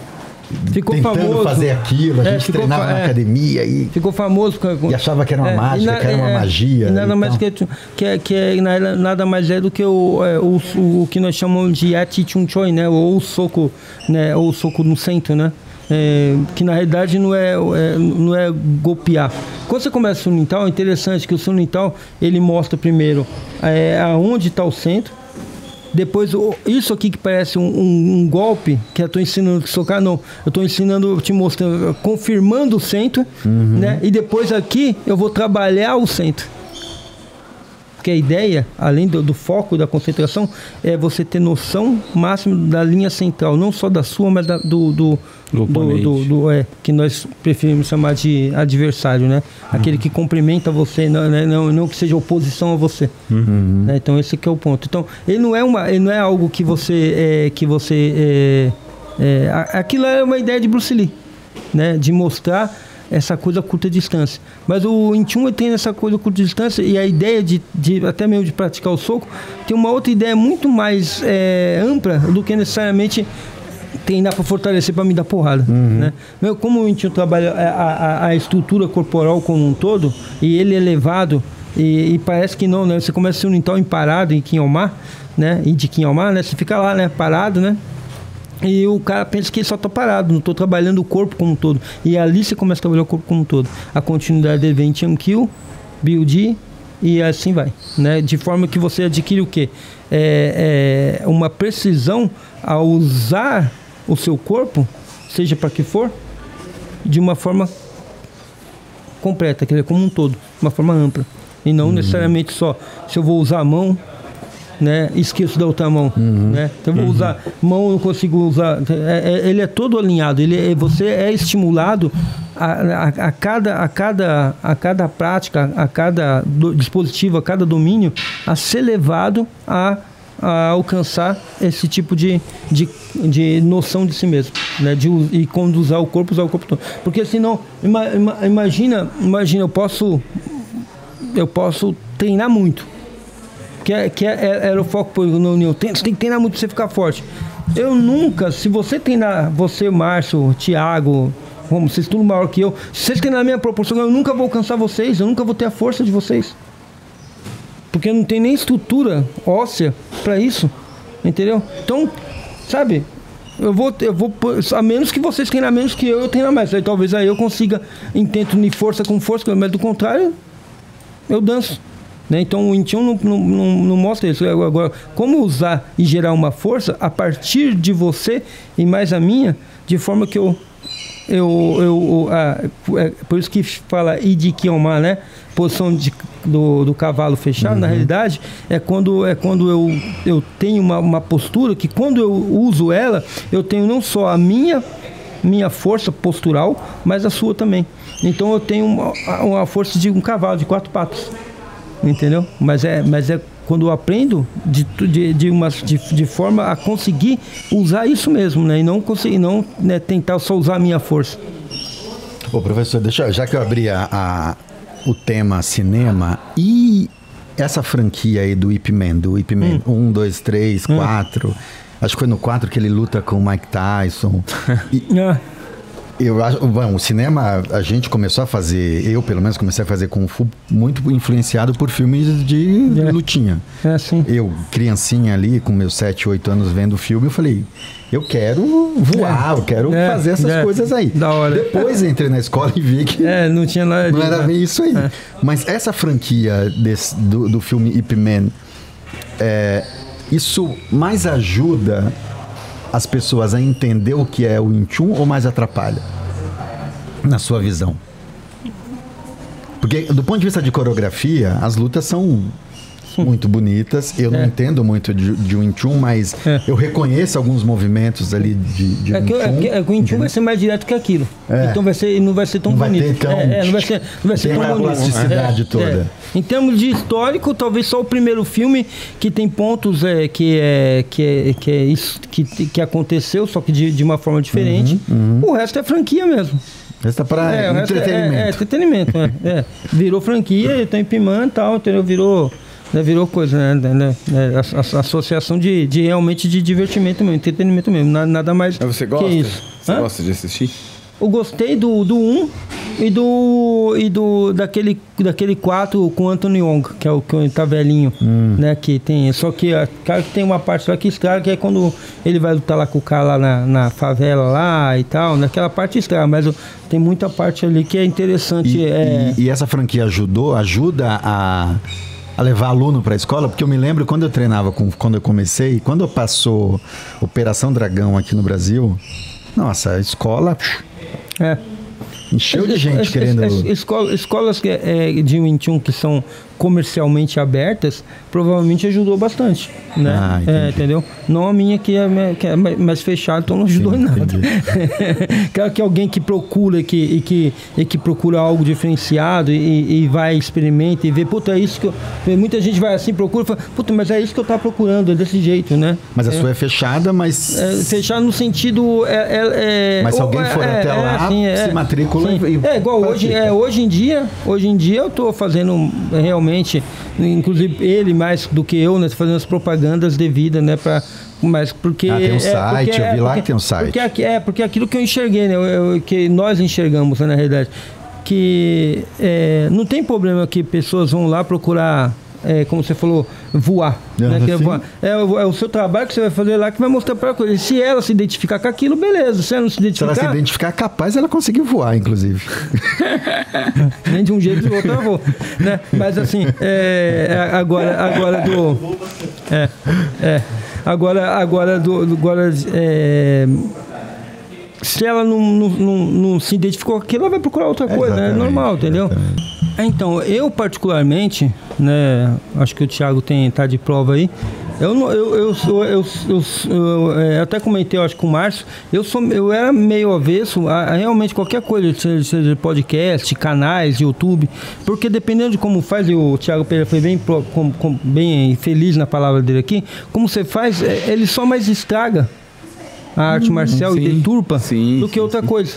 Ficou tentando famoso. Fazer aquilo, a gente treinava na academia e ficou famoso e achava que era uma mágica, que era uma magia. E nada mais nada mais é do que o que nós chamamos de Yati Chun Choi, né? Ou o soco, né? Ou o soco no centro, né? Que na realidade não é golpear. Quando você começa o Sun Lin Tao, é interessante que o Sun Lin Tao ele mostra primeiro aonde está o centro. Depois, isso aqui que parece um golpe, que eu estou ensinando a socar, não. Eu estou ensinando, te mostrando, confirmando o centro, né? E depois aqui eu vou trabalhar o centro. Porque a ideia, além do foco, da concentração, é você ter noção máxima da linha central, não só da sua, mas do que nós preferimos chamar de adversário, né? Aquele que complementa você, não que seja oposição a você. Né? Então esse que é o ponto. Então ele não é algo que você aquilo é uma ideia de Bruce Lee, né? De mostrar essa coisa a curta distância. Mas o Wing Chun tem essa coisa a curta distância, e a ideia de até mesmo de praticar o soco tem uma outra ideia muito mais ampla do que necessariamente treinar para fortalecer, para me dar porrada. Né? Como o Wing Chun trabalha a estrutura corporal como um todo, e ele é elevado, e parece que não, né? Você começa a ser um Lin Tao parado em Kinyomar, né? E de Kinyomar, né? Você fica lá, né? Parado, né? E o cara pensa que ele só está parado, não estou trabalhando o corpo como um todo. E ali você começa a trabalhar o corpo como um todo. A continuidade dele vem Tian Kiu, Biu-Di, e assim vai. Né? De forma que você adquire o quê? Uma precisão a usar o seu corpo, seja para que for, de uma forma completa, quer dizer, como um todo, uma forma ampla. E não necessariamente só se eu vou usar a mão, né? Esqueço da outra mão, né? Então eu vou usar mão, eu não consigo usar. Ele é todo alinhado. Você é estimulado a cada prática, a cada dispositivo, a cada domínio, a ser levado a alcançar esse tipo de noção de si mesmo, né? E quando usar o corpo todo. Porque senão, imagina, eu posso treinar muito. Era o foco no União. Você tem que treinar muito para você ficar forte. Eu nunca, se você treinar, você, Márcio, Thiago, vocês tudo maior que eu, se vocês treinarem na minha proporção, eu nunca vou alcançar vocês, eu nunca vou ter a força de vocês. Porque eu não tenho nem estrutura óssea para isso. Entendeu? Então, sabe, eu vou, a menos que vocês treinem menos que eu treino mais. Aí talvez eu consiga, intento unir força com força, mas do contrário, eu danço. Né? Então o Wing Chun não mostra isso. Agora, como usar e gerar uma força a partir de você e mais a minha, de forma que por isso que fala Idi Kinyomar, né? Posição do cavalo fechado, na realidade, é quando eu tenho uma postura que, quando eu uso ela, eu tenho não só a minha força postural, mas a sua também. Então eu tenho uma força de um cavalo de 4 patas. Entendeu? Mas é quando eu aprendo de forma a conseguir usar isso mesmo, né? E não conseguir, né, tentar só usar a minha força. Ô, professor, já que eu abri o tema cinema, e essa franquia aí do Ip Man, 1, 2, 3, 4. Acho que foi no 4 que ele luta com o Mike Tyson. Eu acho, bom, o cinema, a gente começou a fazer, eu pelo menos comecei a fazer Kung Fu muito influenciado por filmes de lutinha. Sim. Eu, criancinha ali, com meus 7, 8 anos vendo o filme, eu falei, eu quero voar, eu quero fazer essas coisas aí. Da hora. Depois entrei na escola e vi que não tinha nada não era bem isso aí. Mas essa franquia do filme Ip Man, isso mais ajuda as pessoas a entender o que é o Wing Chun ou mais atrapalha? Na sua visão? Porque do ponto de vista de coreografia, as lutas são muito bonitas. Eu não entendo muito de Wing Chun, mas eu reconheço alguns movimentos ali de Wing Chun. O Wing Chun vai ser mais direto que aquilo. Então não vai ser tão bonito. Não vai ser tão bonito. A plasticidade toda. Em termos de histórico, talvez só o primeiro filme que tem pontos que aconteceu, só que de uma forma diferente. O resto é franquia mesmo. Essa para entretenimento. Entretenimento. Virou franquia, tem Ip Man e tal, entendeu? Virou coisa, né? Associação de realmente de divertimento mesmo, entretenimento mesmo, nada mais. Mas você gosta? Que isso. Você gosta de assistir? Eu gostei do 1 e daquele 4 com o Anthony Wong, que é o que tá velhinho, né? Que tem, só que cara que tem uma parte lá que estraga, que é quando ele vai lutar lá com o cara lá na favela lá e tal, naquela parte estraga, mas tem muita parte ali que é interessante. E essa franquia ajuda a levar aluno para a escola, porque eu me lembro quando eu treinava, quando eu comecei, quando passou Operação Dragão aqui no Brasil, nossa, a escola encheu de gente querendo... Escolas de Wing Chun que são comercialmente abertas, provavelmente ajudou bastante, né? Entendeu? Não a minha que é mais fechada, então não ajudou em nada. Claro que alguém que procura que procura algo diferenciado e vai, experimenta e vê, puta, é isso que eu... Muita gente vai assim, procura e fala, puta, mas é isso que eu tava procurando, é desse jeito, né? Mas a sua é fechada, mas... fechada no sentido... mas se alguém for até lá, se matricula e... igual hoje em dia eu tô fazendo realmente, inclusive ele mais do que eu, né, fazendo as propagandas devidas, né, mas porque tem um site, eu vi lá que tem um site. Porque aquilo que eu enxerguei, né, que nós enxergamos, né, na realidade, que não tem problema que pessoas vão lá procurar, como você falou, voar, né, voar. É o seu trabalho que você vai fazer lá que vai mostrar para a coisa. Se ela se identificar com aquilo, beleza. Se ela não se identificar... Se ela se identificar, capaz ela conseguir voar, inclusive. Nem de um jeito do outro eu vou, né? Mas assim, se ela não se identificou com aquilo, ela vai procurar outra coisa, né? É normal, entendeu? Então, eu particularmente, né, acho que o Thiago tá de prova aí, eu até comentei, eu acho, com o Márcio, eu era meio avesso a realmente qualquer coisa, seja podcast, canais, YouTube, porque dependendo de como faz, e o Thiago Pereira foi bem feliz na palavra dele aqui, como você faz, ele só mais estraga a arte marcial e deturpa do que outra coisa.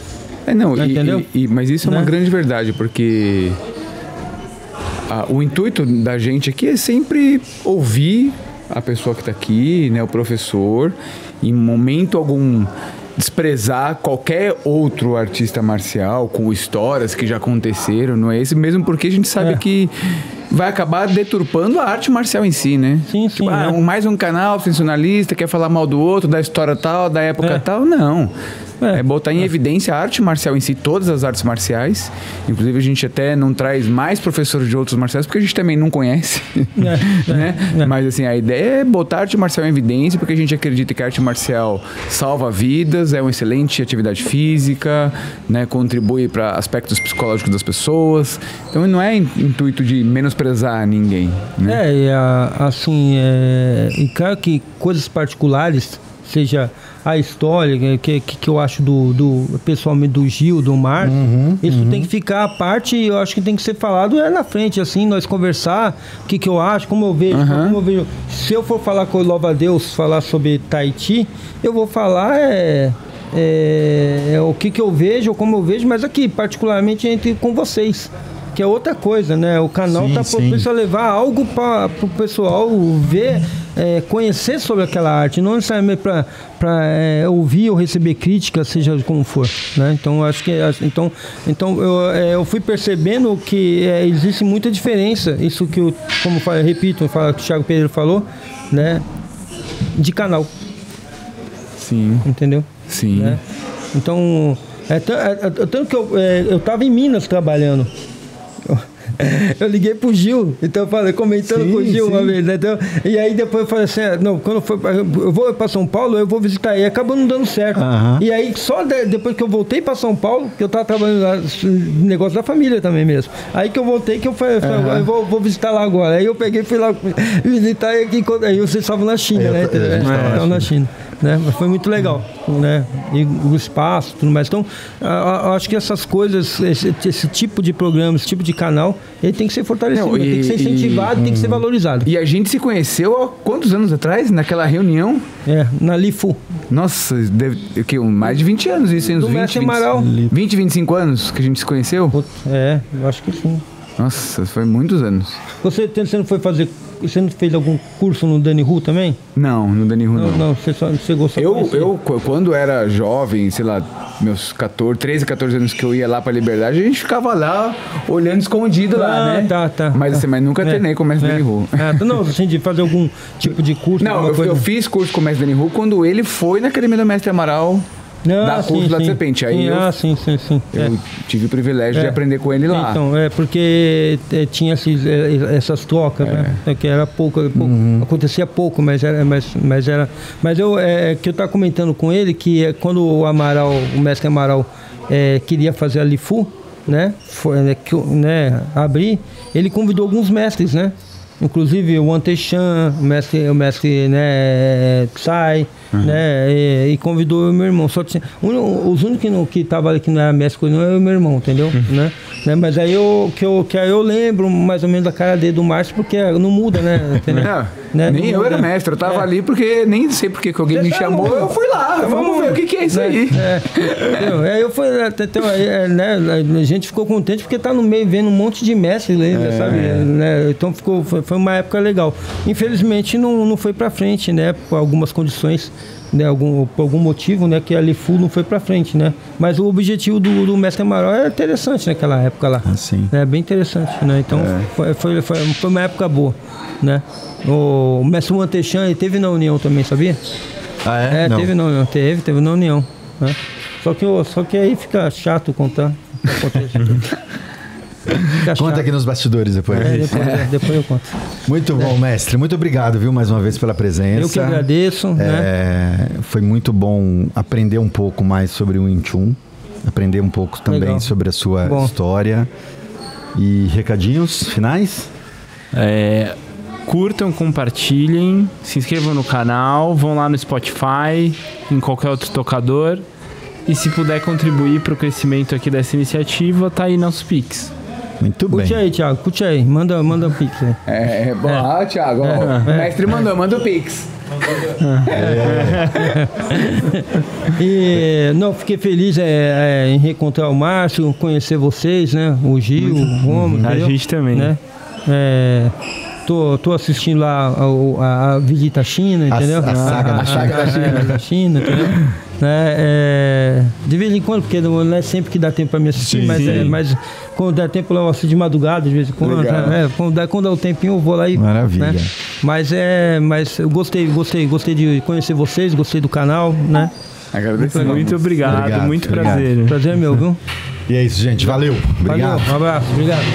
Entendeu? Mas isso é uma grande verdade, porque o intuito da gente aqui é sempre ouvir a pessoa que está aqui, né, o professor, em momento algum desprezar qualquer outro artista marcial com histórias que já aconteceram, não é esse mesmo, porque a gente sabe que vai acabar deturpando a arte marcial em si, né? Sim. Mais um canal sensacionalista, quer falar mal do outro, da história tal, da época tal, não. É botar em evidência a arte marcial em si, todas as artes marciais. Inclusive, a gente até não traz mais professores de outros marciais, porque a gente também não conhece. Né? Mas, assim, a ideia é botar a arte marcial em evidência, porque a gente acredita que a arte marcial salva vidas, é uma excelente atividade física, né? Contribui para aspectos psicológicos das pessoas. Então, não é intuito de menosprezar ninguém. Né? E claro que coisas particulares, seja a história que eu acho pessoalmente do Gil, do Márcio, isso tem que ficar à parte, e eu acho que tem que ser falado na frente, assim, nós conversar o que eu acho, como eu vejo, se eu for falar com o Louva a Deus, falar sobre Tahiti, eu vou falar o que eu vejo, ou como eu vejo, mas aqui, particularmente com vocês, que é outra coisa, né? O canal tá propício a levar algo para o pessoal ver, conhecer sobre aquela arte, não necessariamente para ouvir ou receber críticas, seja como for, né? Então acho que eu fui percebendo que existe muita diferença, isso que eu, como eu repito, que o Thiago Pereira falou, né? De canal. Sim. Entendeu? Sim. Né? Então, tanto que eu tava em Minas trabalhando. Eu liguei pro Gil, então eu falei, comentando com o Gil uma vez, né? Então, e aí depois eu falei assim, quando eu vou pra São Paulo, eu vou visitar, e acabou não dando certo. E aí, só depois que eu voltei pra São Paulo, que eu tava trabalhando lá, negócio da família também mesmo. Aí que eu voltei, que eu falei, eu vou visitar lá agora. Aí eu peguei, fui lá visitar, e aí vocês estavam na China, né? Estavam na China. Né? Mas foi muito legal, né? E o espaço, tudo mais. Então, acho que essas coisas, esse tipo de programa, esse tipo de canal, ele tem que ser fortalecido, tem que ser incentivado, tem que ser valorizado. E a gente se conheceu há quantos anos atrás? Naquela reunião? Na Lifu. Nossa, mais de 20 anos isso, hein? Do Mestre Amaral. 20, 25 anos que a gente se conheceu? Eu acho que sim. Nossa, foi muitos anos. Você não fez algum curso no Dani Hu também? Não, no Dani Hu não. Não, você gostou? Eu, quando era jovem, sei lá, meus 13, 14 anos que eu ia lá pra Liberdade, a gente ficava lá olhando escondido lá, né? Tá. Mas nunca treinei com o Mestre Dani Hu. Não, assim, de fazer algum tipo de curso? Não, eu fiz curso com o Mestre Dani Hu quando ele foi na Academia do Mestre Amaral. Da curso lá de Serpente. Aí eu tive o privilégio de aprender com ele lá. Então, porque tinha essas trocas, né? Que era pouco, acontecia pouco, mas era. Mas eu que eu estava comentando com ele que quando o Mestre Amaral queria fazer a Lifu, né? Abrir, ele convidou alguns mestres, né? Inclusive o Antechan, o mestre né, Psy, né, e convidou o meu irmão. Só tinha, os únicos que estavam ali que não era mestre, não era o meu irmão, entendeu? Né? Mas aí aí eu lembro mais ou menos da cara dele do Márcio, porque não muda, né? Nem eu era mestre, eu tava ali porque nem sei porque que alguém me chamou, eu fui lá, vamos ver o que é isso aí. Eu fui, né, a gente ficou contente porque tá no meio vendo um monte de mestres, sabe? Né? Então foi uma época legal. Infelizmente não foi pra frente, né? Por algumas condições, né? Por algum motivo, né? Que a Lifu não foi pra frente, né? Mas o objetivo do Mestre Amaral era interessante naquela época lá. É bem interessante, né? Então foi uma época boa, né? O Mestre Antechan, ele teve na União também, sabia? Não. Teve na União, teve na União, né? Só que aí fica chato contar. Conta aqui nos bastidores depois. Depois eu conto. Muito bom, mestre. Muito obrigado, viu, mais uma vez pela presença. Eu que agradeço. Foi muito bom aprender um pouco mais sobre o Wing Chun, aprender um pouco também sobre a sua história. E recadinhos finais? Curtam, compartilhem, se inscrevam no canal, vão lá no Spotify, em qualquer outro tocador. E se puder contribuir para o crescimento aqui dessa iniciativa, tá aí nosso Pix. Muito bem. Curte aí, Thiago, curte aí. Manda um Pix aí. Bom, Thiago, o mestre manda o Pix. Fiquei feliz em reencontrar o Márcio, conhecer vocês, né? O Gil, o Romulo. A gente também. Né? Tô assistindo lá a visita à China, entendeu? A saga da China, entendeu? De vez em quando, porque não é sempre que dá tempo para me assistir, mas quando dá tempo eu assisto de madrugada, de vez em quando. Quando dá o tempinho eu vou lá e... Maravilha. Né? Mas eu gostei de conhecer vocês, gostei do canal, né? Agradeço. Muito obrigado, muito prazer. Prazer é meu, viu? E é isso, gente. Valeu. Obrigado. Um abraço. Obrigado.